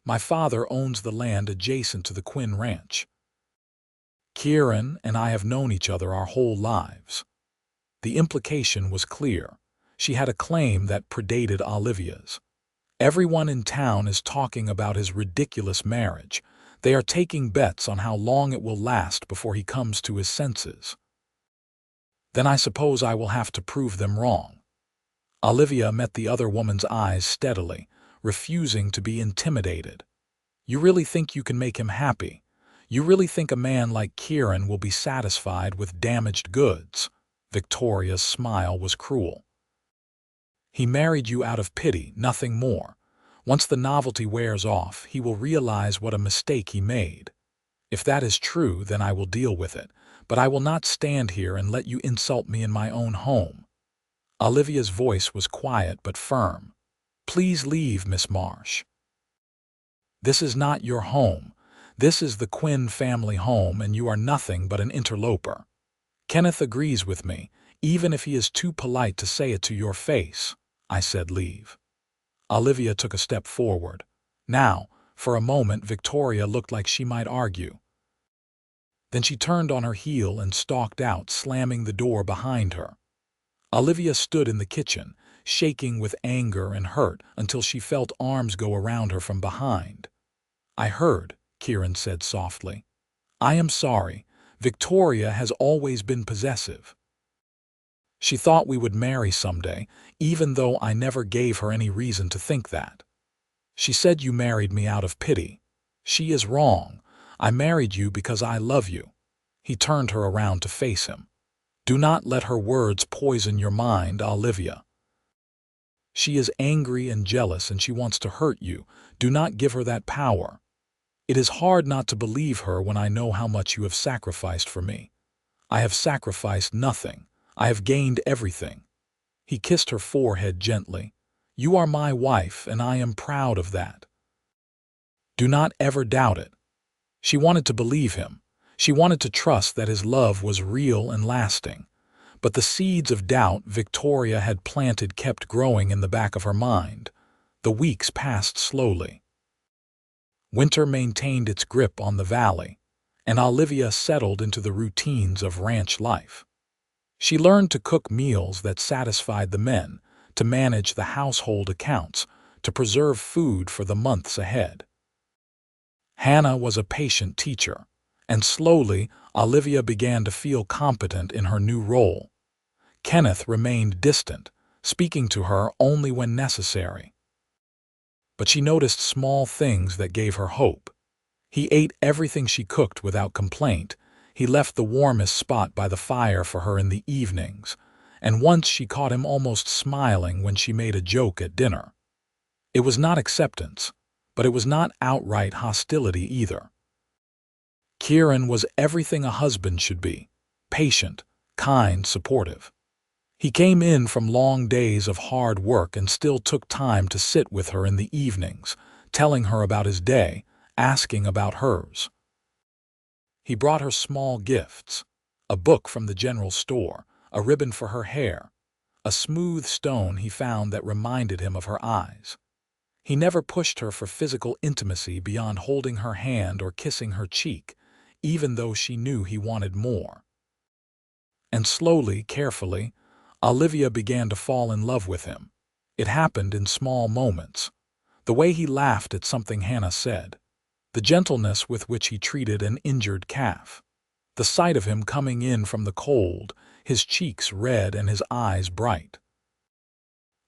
My father owns the land adjacent to the Quinn Ranch. Kieran and I have known each other our whole lives." The implication was clear. She had a claim that predated Olivia's. "Everyone in town is talking about his ridiculous marriage. They are taking bets on how long it will last before he comes to his senses." "Then I suppose I will have to prove them wrong." Olivia met the other woman's eyes steadily, refusing to be intimidated. "You really think you can make him happy? You really think a man like Kieran will be satisfied with damaged goods?" Victoria's smile was cruel. "He married you out of pity, nothing more. Once the novelty wears off, he will realize what a mistake he made. If that is true, then I will deal with it, but I will not stand here and let you insult me in my own home." Olivia's voice was quiet but firm. "Please leave, Miss Marsh. This is not your home. This is the Quinn family home, and you are nothing but an interloper. Kenneth agrees with me, even if he is too polite to say it to your face." I said leave. Olivia took a step forward. Now, for a moment, Victoria looked like she might argue. Then she turned on her heel and stalked out, slamming the door behind her. Olivia stood in the kitchen, shaking with anger and hurt until she felt arms go around her from behind. "I heard," Kieran said softly. "I am sorry. Victoria has always been possessive. She thought we would marry someday, even though I never gave her any reason to think that. She said you married me out of pity. She is wrong. I married you because I love you." He turned her around to face him. "Do not let her words poison your mind, Olivia. She is angry and jealous and she wants to hurt you. Do not give her that power. It is hard not to believe her when I know how much you have sacrificed for me. I have sacrificed nothing. I have gained everything." He kissed her forehead gently. "You are my wife, and I am proud of that. Do not ever doubt it." She wanted to believe him. She wanted to trust that his love was real and lasting. But the seeds of doubt Victoria had planted kept growing in the back of her mind. The weeks passed slowly. Winter maintained its grip on the valley, and Olivia settled into the routines of ranch life. She learned to cook meals that satisfied the men, to manage the household accounts, to preserve food for the months ahead. Hannah was a patient teacher, and slowly Olivia began to feel competent in her new role. Kenneth remained distant, speaking to her only when necessary. But she noticed small things that gave her hope. He ate everything she cooked without complaint. He left the warmest spot by the fire for her in the evenings, and once she caught him almost smiling when she made a joke at dinner. It was not acceptance, but it was not outright hostility either. Kieran was everything a husband should be: patient, kind, supportive. He came in from long days of hard work and still took time to sit with her in the evenings, telling her about his day, asking about hers. He brought her small gifts: a book from the general store, a ribbon for her hair, a smooth stone he found that reminded him of her eyes. He never pushed her for physical intimacy beyond holding her hand or kissing her cheek, even though she knew he wanted more. And slowly, carefully, Olivia began to fall in love with him. It happened in small moments. The way he laughed at something Hannah said, the gentleness with which he treated an injured calf, the sight of him coming in from the cold, his cheeks red and his eyes bright,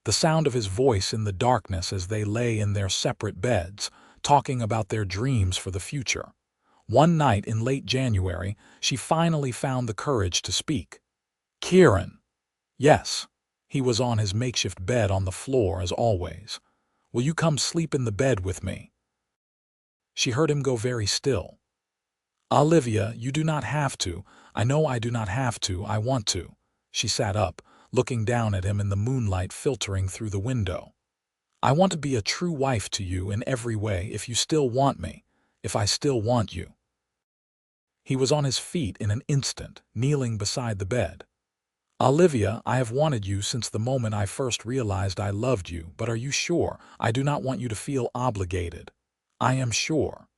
the sound of his voice in the darkness as they lay in their separate beds, talking about their dreams for the future. One night in late January, she finally found the courage to speak. "Kieran." Yes, he was on his makeshift bed on the floor as always. "Will you come sleep in the bed with me?" She heard him go very still. "Olivia, you do not have to. I know I do not have to. I want to." She sat up, looking down at him in the moonlight filtering through the window. "I want to be a true wife to you in every way if you still want me, if I still want you." He was on his feet in an instant, kneeling beside the bed. "Olivia, I have wanted you since the moment I first realized I loved you, but are you sure? I do not want you to feel obligated. I am sure."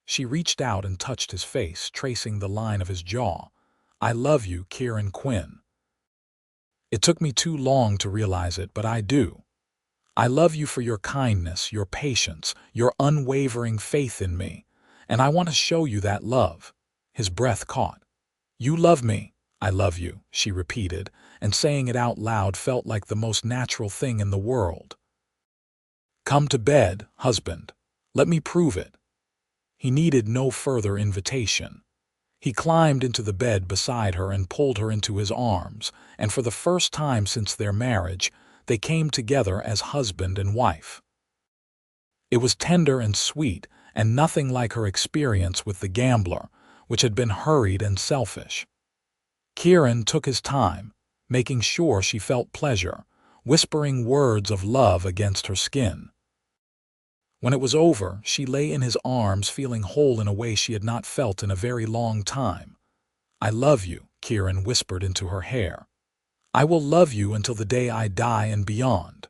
She reached out and touched his face, tracing the line of his jaw. "I love you, Kieran Quinn. It took me too long to realize it, but I do. I love you for your kindness, your patience, your unwavering faith in me, and I want to show you that love." His breath caught. "You love me." "I love you," she repeated, and saying it out loud felt like the most natural thing in the world. "Come to bed, husband. Let me prove it." He needed no further invitation. He climbed into the bed beside her and pulled her into his arms, and for the first time since their marriage, they came together as husband and wife. It was tender and sweet, and nothing like her experience with the gambler, which had been hurried and selfish. Kieran took his time, making sure she felt pleasure, whispering words of love against her skin. When it was over, she lay in his arms feeling whole in a way she had not felt in a very long time. "I love you," Kieran whispered into her hair. "I will love you until the day I die and beyond."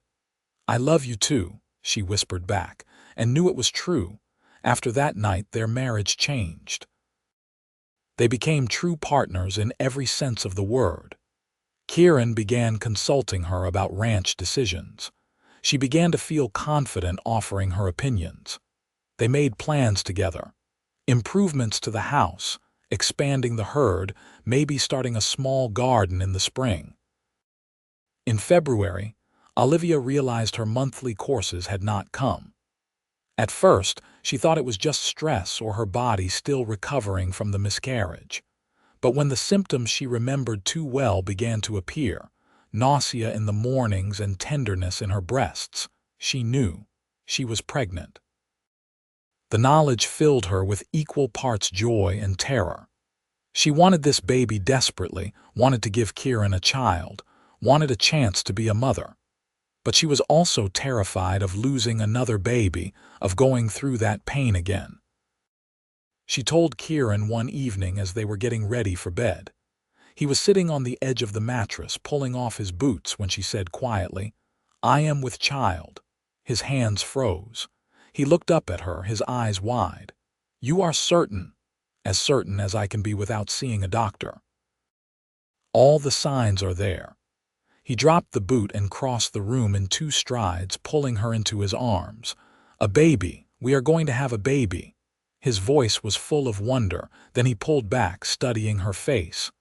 "I love you too," she whispered back, and knew it was true. After that night, their marriage changed. They became true partners in every sense of the word. Kieran began consulting her about ranch decisions. She began to feel confident offering her opinions. They made plans together. Improvements to the house, expanding the herd, maybe starting a small garden in the spring. In February, Olivia realized her monthly courses had not come. At first, she thought it was just stress or her body still recovering from the miscarriage. But when the symptoms she remembered too well began to appear, nausea in the mornings and tenderness in her breasts, she knew she was pregnant. The knowledge filled her with equal parts joy and terror. She wanted this baby desperately, wanted to give Kieran a child, wanted a chance to be a mother. But she was also terrified of losing another baby, of going through that pain again. She told Kieran one evening as they were getting ready for bed. He was sitting on the edge of the mattress, pulling off his boots when she said quietly, "I am with child." His hands froze. He looked up at her, his eyes wide. "You are certain?" "As certain as I can be without seeing a doctor." "All the signs are there." He dropped the boot and crossed the room in 2 strides, pulling her into his arms. "A baby. We are going to have a baby." His voice was full of wonder, then he pulled back, studying her face.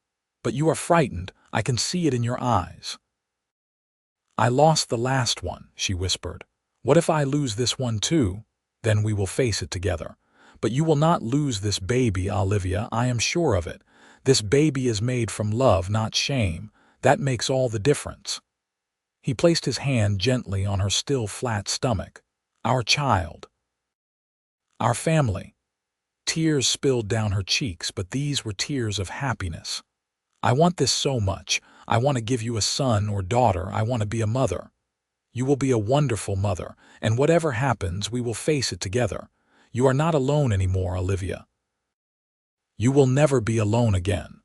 "But you are frightened. I can see it in your eyes." "I lost the last one," she whispered. "What if I lose this one too? Then we will face it together. But you will not lose this baby, Olivia, I am sure of it. This baby is made from love, not shame. That makes all the difference." He placed his hand gently on her still flat stomach. "Our child. Our family." Tears spilled down her cheeks, but these were tears of happiness. "I want this so much. I want to give you a son or daughter. I want to be a mother. You will be a wonderful mother, and whatever happens, we will face it together. You are not alone anymore, Olivia. You will never be alone again."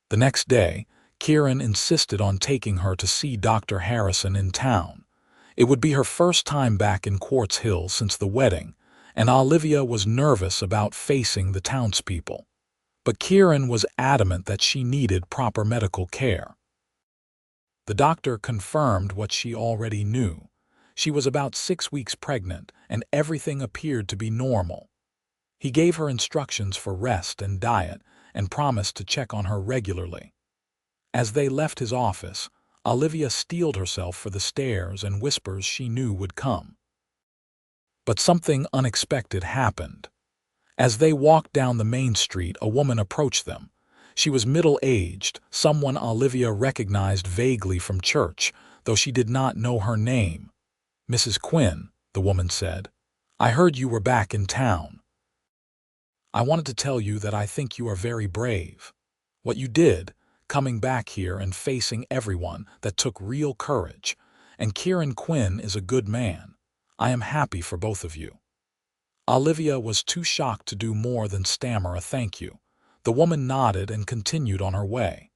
The next day, Kieran insisted on taking her to see Dr. Harrison in town. It would be her first time back in Quartz Hill since the wedding, and Olivia was nervous about facing the townspeople. But Kieran was adamant that she needed proper medical care. The doctor confirmed what she already knew. She was about 6 weeks pregnant, and everything appeared to be normal. He gave her instructions for rest and diet, and promised to check on her regularly. As they left his office, Olivia steeled herself for the stares and whispers she knew would come. But something unexpected happened. As they walked down the main street, a woman approached them. She was middle-aged, someone Olivia recognized vaguely from church, though she did not know her name. "Mrs. Quinn," the woman said, "I heard you were back in town. I wanted to tell you that I think you are very brave. What you did, coming back here and facing everyone, that took real courage. And Kieran Quinn is a good man. I am happy for both of you." Olivia was too shocked to do more than stammer a thank you. The woman nodded and continued on her way.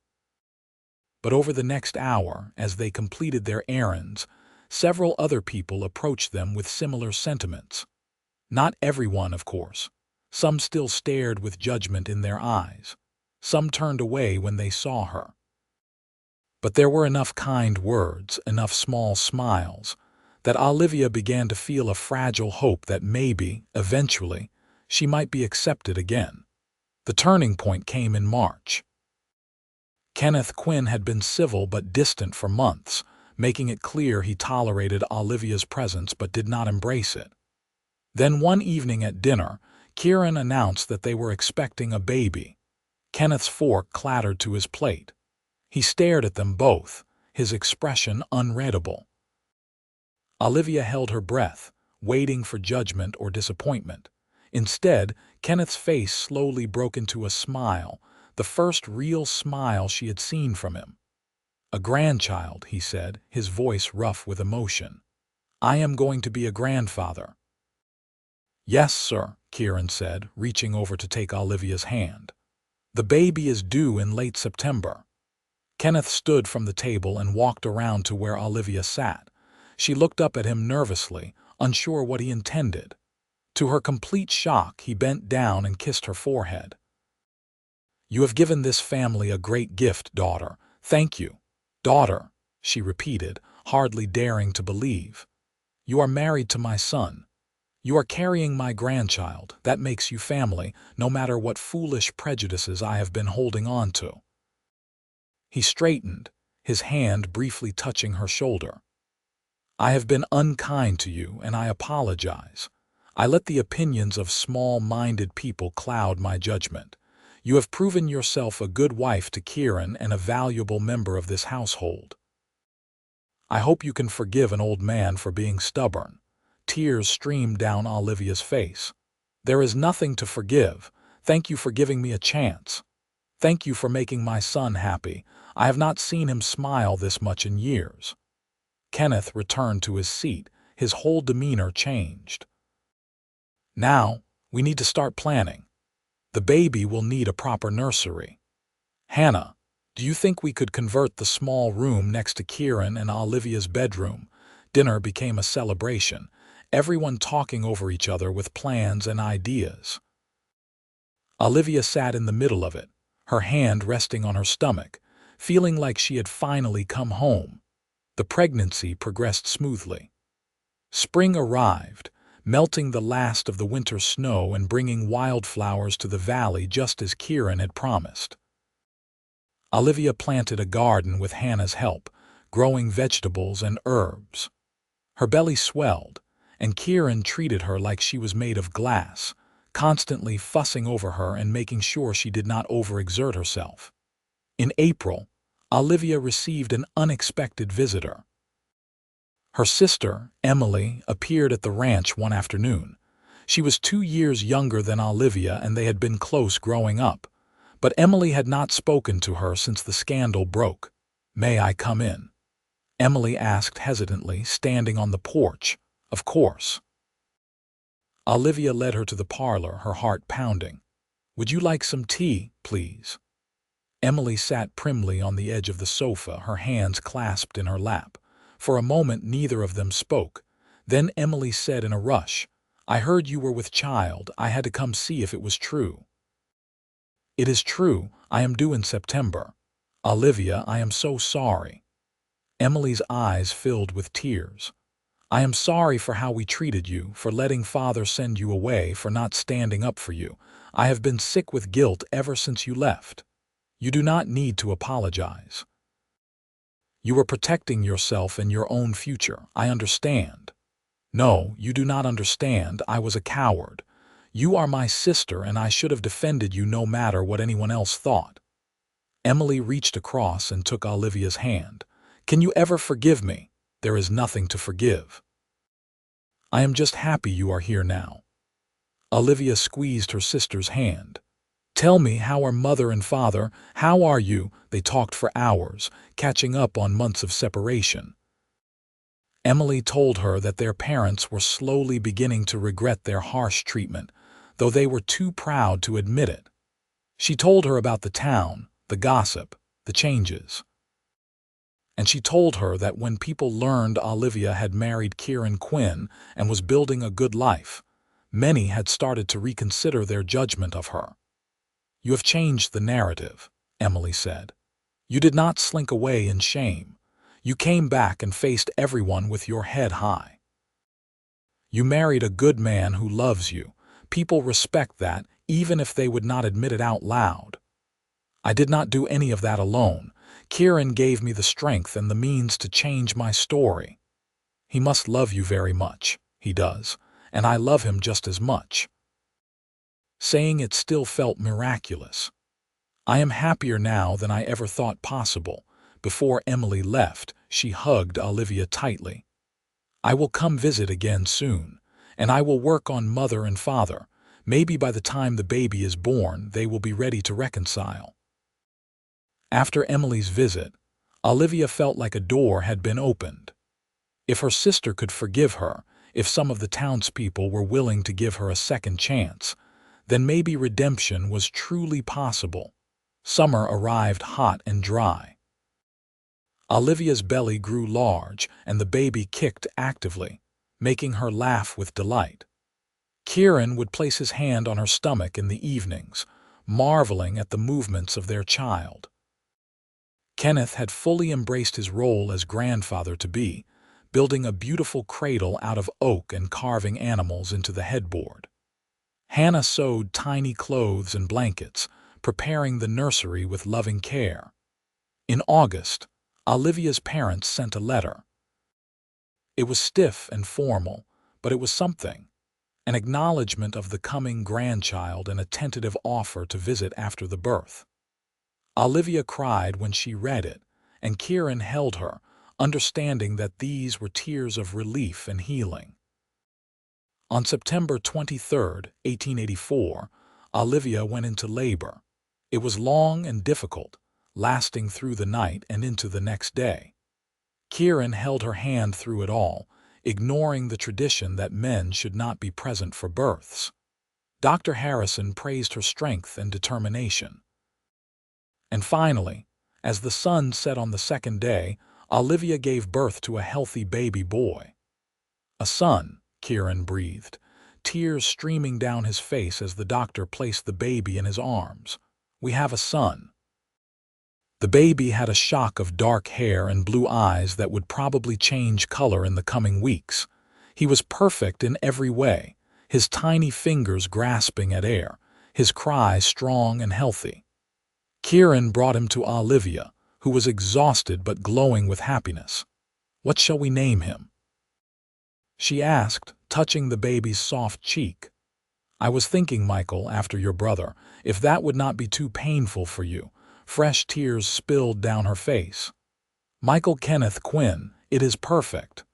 But over the next hour, as they completed their errands, several other people approached them with similar sentiments. Not everyone, of course. Some still stared with judgment in their eyes. Some turned away when they saw her. But there were enough kind words, enough small smiles, that Olivia began to feel a fragile hope that maybe, eventually, she might be accepted again. The turning point came in March. Kenneth Quinn had been civil but distant for months, making it clear he tolerated Olivia's presence but did not embrace it. Then one evening at dinner, Kieran announced that they were expecting a baby. Kenneth's fork clattered to his plate. He stared at them both, his expression unreadable. Olivia held her breath, waiting for judgment or disappointment. Instead, Kenneth's face slowly broke into a smile, the first real smile she had seen from him. "A grandchild," he said, his voice rough with emotion. "I am going to be a grandfather." "Yes, sir," Kieran said, reaching over to take Olivia's hand. "The baby is due in late September." Kenneth stood from the table and walked around to where Olivia sat. She looked up at him nervously, unsure what he intended. To her complete shock, he bent down and kissed her forehead. "You have given this family a great gift, daughter. Thank you." "Daughter," she repeated, hardly daring to believe. "You are married to my son. You are carrying my grandchild. That makes you family, no matter what foolish prejudices I have been holding on to." He straightened, his hand briefly touching her shoulder. "I have been unkind to you, and I apologize. I let the opinions of small-minded people cloud my judgment. You have proven yourself a good wife to Kieran and a valuable member of this household. I hope you can forgive an old man for being stubborn." Tears streamed down Olivia's face. "There is nothing to forgive. Thank you for giving me a chance. Thank you for making my son happy. I have not seen him smile this much in years." Kenneth returned to his seat, his whole demeanor changed. "Now, we need to start planning. The baby will need a proper nursery. Hannah, do you think we could convert the small room next to Kieran and Olivia's bedroom?" Dinner became a celebration. everyone talking over each other with plans and ideas. Olivia sat in the middle of it, her hand resting on her stomach, feeling like she had finally come home. The pregnancy progressed smoothly. Spring arrived, melting the last of the winter snow and bringing wildflowers to the valley just as Kieran had promised. Olivia planted a garden with Hannah's help, growing vegetables and herbs. Her belly swelled, and Kieran treated her like she was made of glass, constantly fussing over her and making sure she did not overexert herself. In April, Olivia received an unexpected visitor. Her sister, Emily, appeared at the ranch one afternoon. She was 2 years younger than Olivia and they had been close growing up. But Emily had not spoken to her since the scandal broke. "May I come in?" Emily asked hesitantly, standing on the porch. "Of course." Olivia led her to the parlor, her heart pounding. "Would you like some tea, please?" Emily sat primly on the edge of the sofa, her hands clasped in her lap. For a moment neither of them spoke. Then Emily said in a rush, "I heard you were with child. I had to come see if it was true." "It is true. I am due in September. Olivia, I am so sorry." Emily's eyes filled with tears. "I am sorry for how we treated you, for letting Father send you away, for not standing up for you. I have been sick with guilt ever since you left. You do not need to apologize. You were protecting yourself and your own future. I understand." "No, you do not understand. I was a coward. You are my sister and I should have defended you no matter what anyone else thought." Emily reached across and took Olivia's hand. "Can you ever forgive me? There is nothing to forgive. I am just happy you are here now." Olivia squeezed her sister's hand. "Tell me, how are mother and father? How are you?" They talked for hours, catching up on months of separation. Emily told her that their parents were slowly beginning to regret their harsh treatment, though they were too proud to admit it. She told her about the town, the gossip, the changes. And she told her that when people learned Olivia had married Kieran Quinn and was building a good life, many had started to reconsider their judgment of her. "You have changed the narrative," Emily said. "You did not slink away in shame. You came back and faced everyone with your head high. You married a good man who loves you. People respect that, even if they would not admit it out loud. I did not do any of that alone. Kieran gave me the strength and the means to change my story. He must love you very much. He does, and I love him just as much." Saying it still felt miraculous. "I am happier now than I ever thought possible." Before Emily left, she hugged Olivia tightly. "I will come visit again soon, and I will work on mother and father. Maybe by the time the baby is born, they will be ready to reconcile." After Emily's visit, Olivia felt like a door had been opened. If her sister could forgive her, if some of the townspeople were willing to give her a second chance, then maybe redemption was truly possible. Summer arrived hot and dry. Olivia's belly grew large and the baby kicked actively, making her laugh with delight. Kieran would place his hand on her stomach in the evenings, marveling at the movements of their child. Kenneth had fully embraced his role as grandfather-to-be, building a beautiful cradle out of oak and carving animals into the headboard. Hannah sewed tiny clothes and blankets, preparing the nursery with loving care. In August, Olivia's parents sent a letter. It was stiff and formal, but it was something. An acknowledgement of the coming grandchild and a tentative offer to visit after the birth. Olivia cried when she read it, and Kieran held her, understanding that these were tears of relief and healing. On September 23, 1884, Olivia went into labor. It was long and difficult, lasting through the night and into the next day. Kieran held her hand through it all, ignoring the tradition that men should not be present for births. Dr. Harrison praised her strength and determination. And finally, as the sun set on the second day, Olivia gave birth to a healthy baby boy. A son, Kieran breathed, tears streaming down his face as the doctor placed the baby in his arms. "We have a son." The baby had a shock of dark hair and blue eyes that would probably change color in the coming weeks. He was perfect in every way, his tiny fingers grasping at air, his cry strong and healthy. Kieran brought him to Olivia, who was exhausted but glowing with happiness. "What shall we name him?" she asked, touching the baby's soft cheek. "I was thinking, Michael, after your brother, if that would not be too painful for you." Fresh tears spilled down her face. "Michael Kenneth Quinn, it is perfect."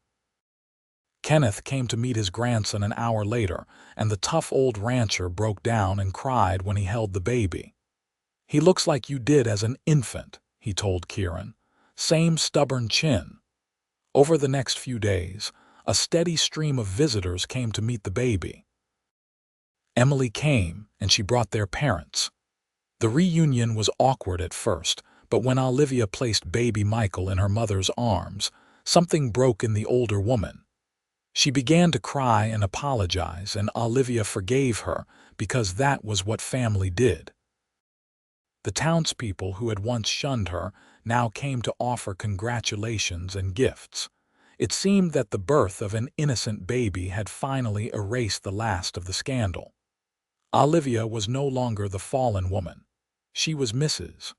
Kenneth came to meet his grandson an hour later, and the tough old rancher broke down and cried when he held the baby. "He looks like you did as an infant," he told Kieran. "Same stubborn chin." Over the next few days, a steady stream of visitors came to meet the baby. Emily came, and she brought their parents. The reunion was awkward at first, but when Olivia placed baby Michael in her mother's arms, something broke in the older woman. She began to cry and apologize, and Olivia forgave her because that was what family did. The townspeople who had once shunned her now came to offer congratulations and gifts. It seemed that the birth of an innocent baby had finally erased the last of the scandal. Olivia was no longer the fallen woman. She was Mrs.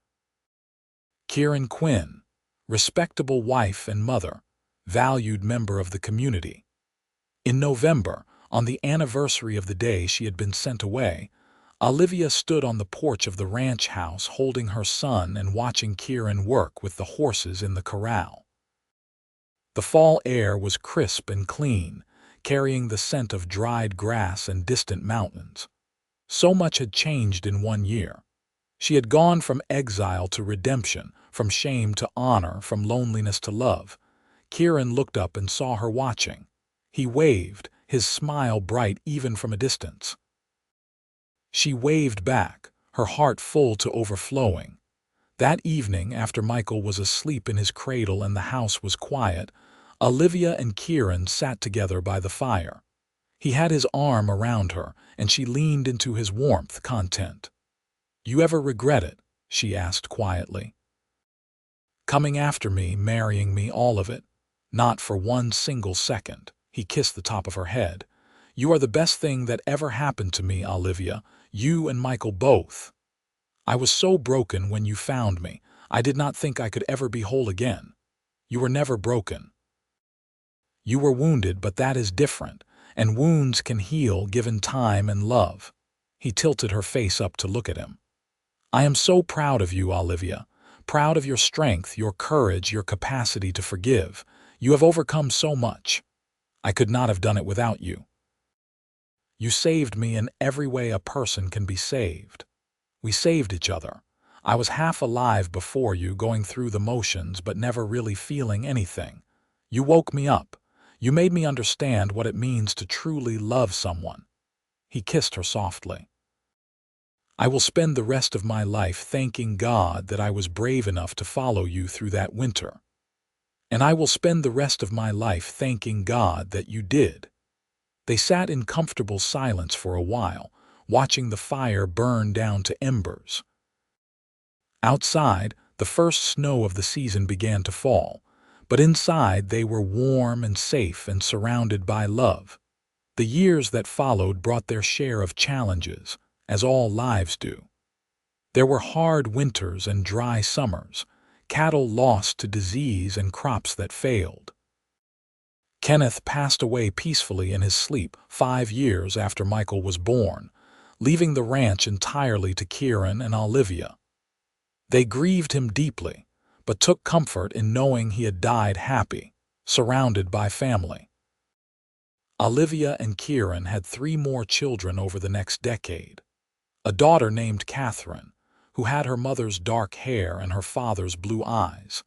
Kieran Quinn, respectable wife and mother, valued member of the community. In November, on the anniversary of the day she had been sent away, Olivia stood on the porch of the ranch house holding her son and watching Kieran work with the horses in the corral. The fall air was crisp and clean, carrying the scent of dried grass and distant mountains. So much had changed in 1 year. She had gone from exile to redemption, from shame to honor, from loneliness to love. Kieran looked up and saw her watching. He waved, his smile bright even from a distance. She waved back, her heart full to overflowing. That evening, after Michael was asleep in his cradle and the house was quiet, Olivia and Kieran sat together by the fire. He had his arm around her, and she leaned into his warmth, content. "You ever regret it?" she asked quietly. "Coming after me, marrying me, all of it?" "Not for one single second." He kissed the top of her head. "You are the best thing that ever happened to me, Olivia. You and Michael both. I was so broken when you found me. I did not think I could ever be whole again. You were never broken. You were wounded, but that is different, and wounds can heal given time and love." He tilted her face up to look at him. "I am so proud of you, Olivia. Proud of your strength, your courage, your capacity to forgive. You have overcome so much. I could not have done it without you. You saved me in every way a person can be saved. We saved each other. I was half alive before you, going through the motions but never really feeling anything. You woke me up. You made me understand what it means to truly love someone." He kissed her softly. "I will spend the rest of my life thanking God that I was brave enough to follow you through that winter. And I will spend the rest of my life thanking God that you did." They sat in comfortable silence for a while, watching the fire burn down to embers. Outside, the first snow of the season began to fall, but inside they were warm and safe and surrounded by love. The years that followed brought their share of challenges, as all lives do. There were hard winters and dry summers, cattle lost to disease and crops that failed. Kenneth passed away peacefully in his sleep 5 years after Michael was born, leaving the ranch entirely to Kieran and Olivia. They grieved him deeply, but took comfort in knowing he had died happy, surrounded by family. Olivia and Kieran had 3 more children over the next decade. A daughter named Catherine, who had her mother's dark hair and her father's blue eyes.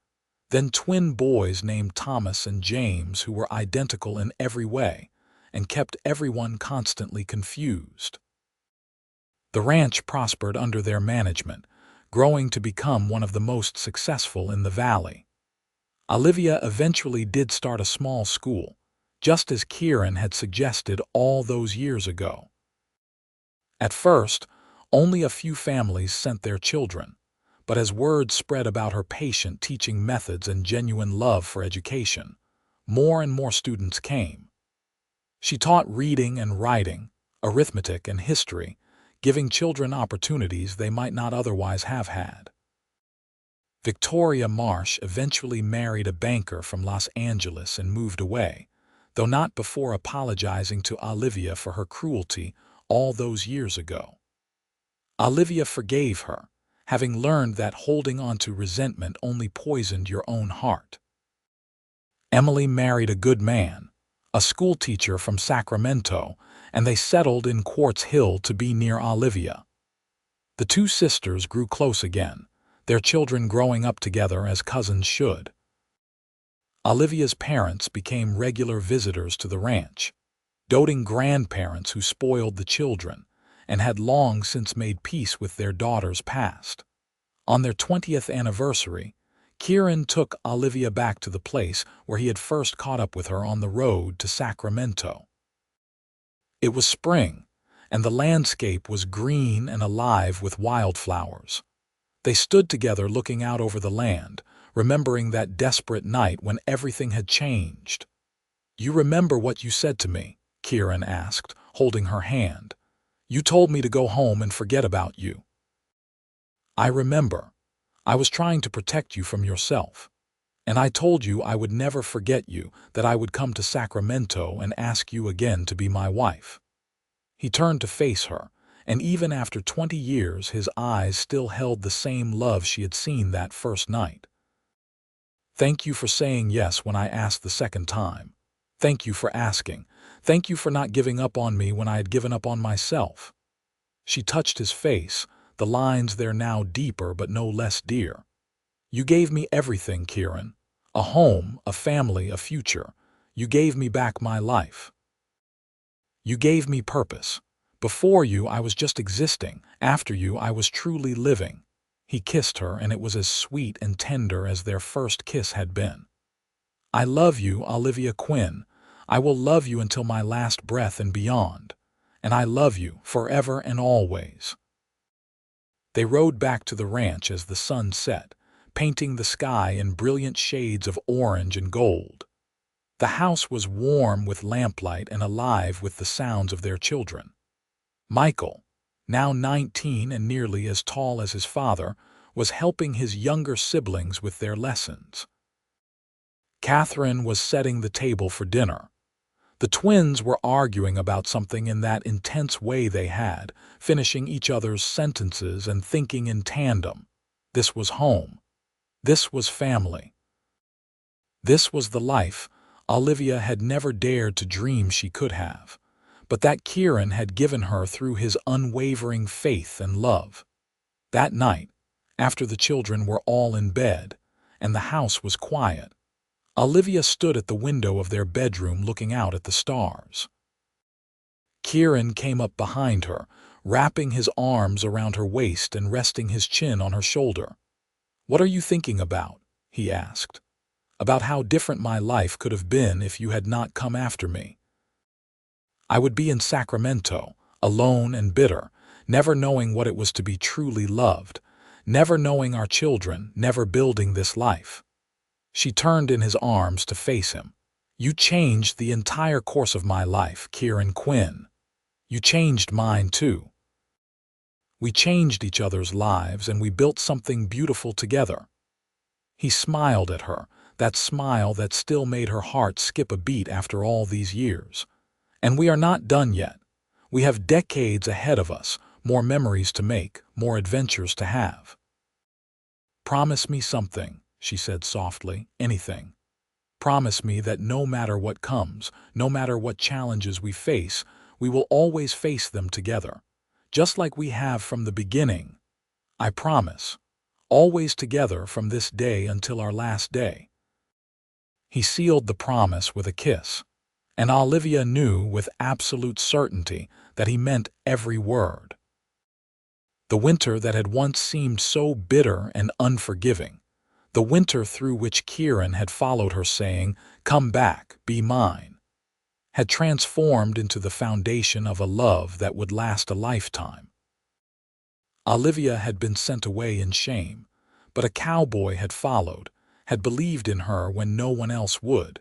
Then twin boys named Thomas and James, who were identical in every way and kept everyone constantly confused. The ranch prospered under their management, growing to become one of the most successful in the valley. Olivia eventually did start a small school, just as Kieran had suggested all those years ago. At first, only a few families sent their children, but as word spread about her patient teaching methods and genuine love for education, more and more students came. She taught reading and writing, arithmetic and history, giving children opportunities they might not otherwise have had. Victoria Marsh eventually married a banker from Los Angeles and moved away, though not before apologizing to Olivia for her cruelty all those years ago. Olivia forgave her, having learned that holding on to resentment only poisoned your own heart. Emily married a good man, a schoolteacher from Sacramento, and they settled in Quartz Hill to be near Olivia. The two sisters grew close again, their children growing up together as cousins should. Olivia's parents became regular visitors to the ranch, doting grandparents who spoiled the children and had long since made peace with their daughter's past. On their 20th anniversary, Kieran took Olivia back to the place where he had first caught up with her on the road to Sacramento. It was spring, and the landscape was green and alive with wildflowers. They stood together looking out over the land, remembering that desperate night when everything had changed. "You remember what you said to me?" Kieran asked, holding her hand. "You told me to go home and forget about you." "I remember. I was trying to protect you from yourself. And I told you I would never forget you, that I would come to Sacramento and ask you again to be my wife." He turned to face her, and even after 20 years his eyes still held the same love she had seen that first night. "Thank you for saying yes when I asked the second time. Thank you for asking. Thank you for not giving up on me when I had given up on myself." She touched his face, the lines there now deeper but no less dear. "You gave me everything, Kieran. A home, a family, a future. You gave me back my life. You gave me purpose. Before you, I was just existing. After you, I was truly living." He kissed her, and it was as sweet and tender as their first kiss had been. "I love you, Olivia Quinn. I will love you until my last breath and beyond. And I love you forever and always." They rode back to the ranch as the sun set, painting the sky in brilliant shades of orange and gold. The house was warm with lamplight and alive with the sounds of their children. Michael, now 19 and nearly as tall as his father, was helping his younger siblings with their lessons. Catherine was setting the table for dinner. The twins were arguing about something in that intense way they had, finishing each other's sentences and thinking in tandem. This was home. This was family. This was the life Olivia had never dared to dream she could have, but that Kieran had given her through his unwavering faith and love. That night, after the children were all in bed and the house was quiet, Olivia stood at the window of their bedroom looking out at the stars. Kieran came up behind her, wrapping his arms around her waist and resting his chin on her shoulder. "What are you thinking about?" he asked. "About how different my life could have been if you had not come after me. I would be in Sacramento, alone and bitter, never knowing what it was to be truly loved, never knowing our children, never building this life." She turned in his arms to face him. "You changed the entire course of my life, Kieran Quinn. You changed mine too. We changed each other's lives and we built something beautiful together." He smiled at her, that smile that still made her heart skip a beat after all these years. "And we are not done yet. We have decades ahead of us, more memories to make, more adventures to have." "Promise me something," she said softly, "anything. Promise me that no matter what comes, no matter what challenges we face, we will always face them together, just like we have from the beginning. I promise. Always together from this day until our last day." He sealed the promise with a kiss, and Olivia knew with absolute certainty that he meant every word. The winter that had once seemed so bitter and unforgiving, the winter through which Kieran had followed her saying, "Come back, be mine," had transformed into the foundation of a love that would last a lifetime. Olivia had been sent away in shame, but a cowboy had followed, had believed in her when no one else would,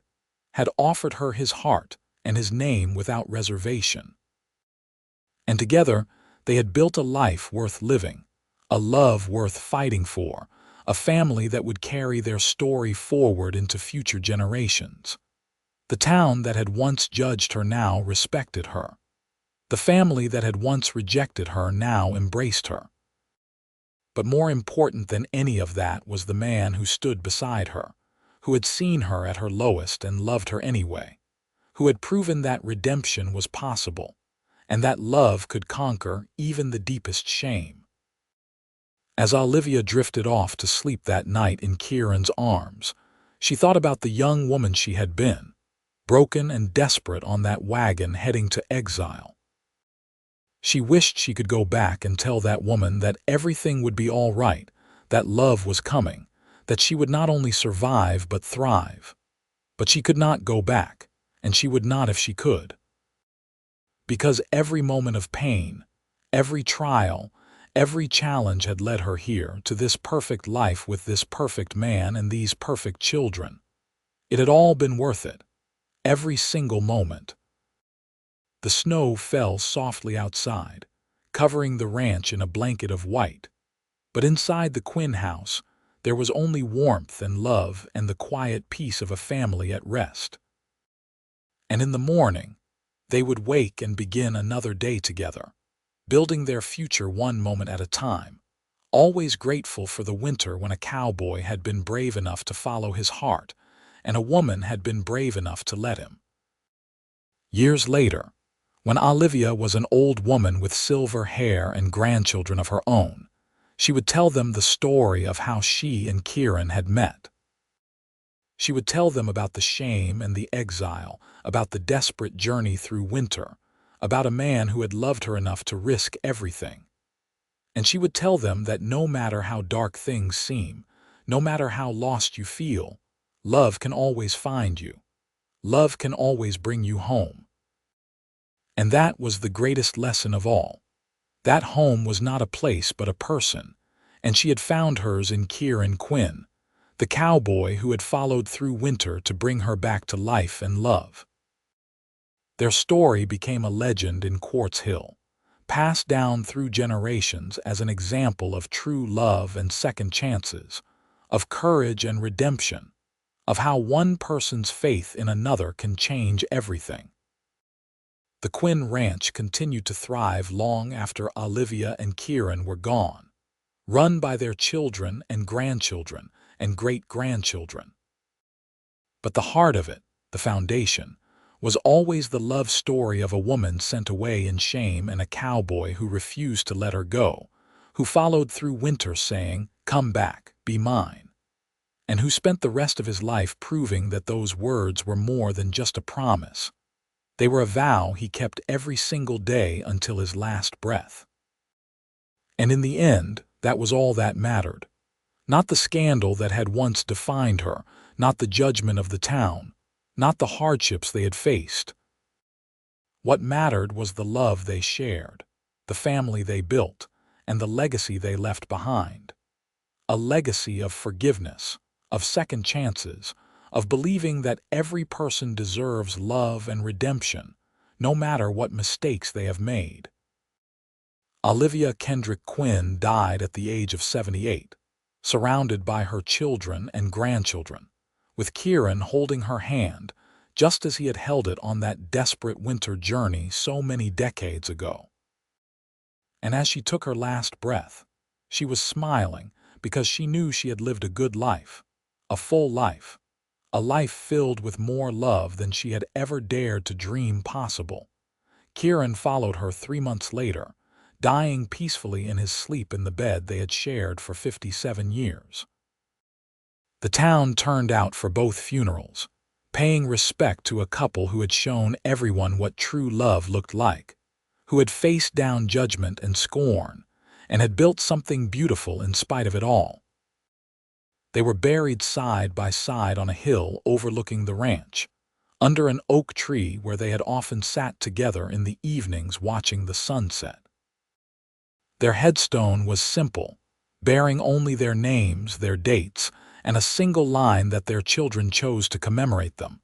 had offered her his heart and his name without reservation. And together they had built a life worth living, a love worth fighting for, a family that would carry their story forward into future generations. The town that had once judged her now respected her. The family that had once rejected her now embraced her. But more important than any of that was the man who stood beside her, who had seen her at her lowest and loved her anyway, who had proven that redemption was possible, and that love could conquer even the deepest shame. As Olivia drifted off to sleep that night in Kieran's arms, she thought about the young woman she had been, broken and desperate on that wagon heading to exile. She wished she could go back and tell that woman that everything would be all right, that love was coming, that she would not only survive but thrive. But she could not go back, and she would not if she could. Because every moment of pain, every trial, every challenge had led her here to this perfect life with this perfect man and these perfect children. It had all been worth it, every single moment. The snow fell softly outside, covering the ranch in a blanket of white. But inside the Quinn house, there was only warmth and love and the quiet peace of a family at rest. And in the morning, they would wake and begin another day together, building their future one moment at a time, always grateful for the winter when a cowboy had been brave enough to follow his heart and a woman had been brave enough to let him. Years later, when Olivia was an old woman with silver hair and grandchildren of her own, she would tell them the story of how she and Kieran had met. She would tell them about the shame and the exile, about the desperate journey through winter, about a man who had loved her enough to risk everything. And she would tell them that no matter how dark things seem, no matter how lost you feel, love can always find you. Love can always bring you home. And that was the greatest lesson of all. That home was not a place but a person, and she had found hers in Kieran Quinn, the cowboy who had followed through winter to bring her back to life and love. Their story became a legend in Quartz Hill, passed down through generations as an example of true love and second chances, of courage and redemption, of how one person's faith in another can change everything. The Quinn Ranch continued to thrive long after Olivia and Kieran were gone, run by their children and grandchildren and great-grandchildren. But the heart of it, the foundation, was always the love story of a woman sent away in shame and a cowboy who refused to let her go, who followed through winter saying, "Come back, be mine," and who spent the rest of his life proving that those words were more than just a promise. They were a vow he kept every single day until his last breath. And in the end, that was all that mattered. Not the scandal that had once defined her, not the judgment of the town, not the hardships they had faced. What mattered was the love they shared, the family they built, and the legacy they left behind. A legacy of forgiveness, of second chances, of believing that every person deserves love and redemption, no matter what mistakes they have made. Olivia Kendrick Quinn died at the age of 78, surrounded by her children and grandchildren, with Kieran holding her hand, just as he had held it on that desperate winter journey so many decades ago. And as she took her last breath, she was smiling because she knew she had lived a good life, a full life, a life filled with more love than she had ever dared to dream possible. Kieran followed her 3 months later, dying peacefully in his sleep in the bed they had shared for 57 years. The town turned out for both funerals, paying respect to a couple who had shown everyone what true love looked like, who had faced down judgment and scorn, and had built something beautiful in spite of it all. They were buried side by side on a hill overlooking the ranch, under an oak tree where they had often sat together in the evenings watching the sunset. Their headstone was simple, bearing only their names, their dates, and a single line that their children chose to commemorate them.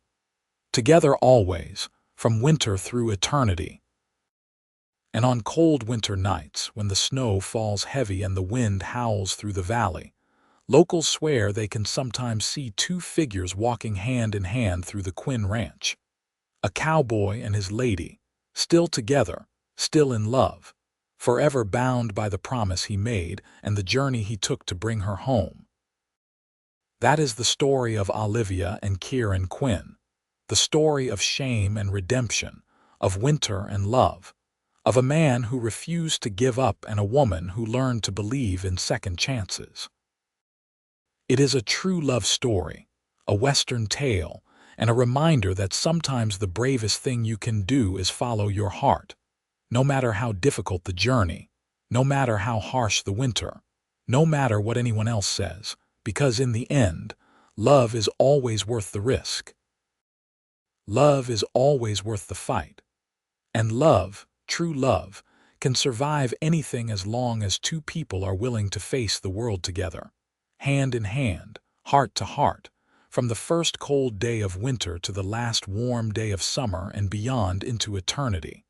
Together always, from winter through eternity. And on cold winter nights, when the snow falls heavy and the wind howls through the valley, locals swear they can sometimes see two figures walking hand in hand through the Quinn ranch. A cowboy and his lady, still together, still in love, forever bound by the promise he made and the journey he took to bring her home. That is the story of Olivia and Kieran Quinn, the story of shame and redemption, of winter and love, of a man who refused to give up and a woman who learned to believe in second chances. It is a true love story, a Western tale, and a reminder that sometimes the bravest thing you can do is follow your heart, no matter how difficult the journey, no matter how harsh the winter, no matter what anyone else says, because in the end, love is always worth the risk. Love is always worth the fight. And love, true love, can survive anything as long as two people are willing to face the world together, hand in hand, heart to heart, from the first cold day of winter to the last warm day of summer and beyond into eternity.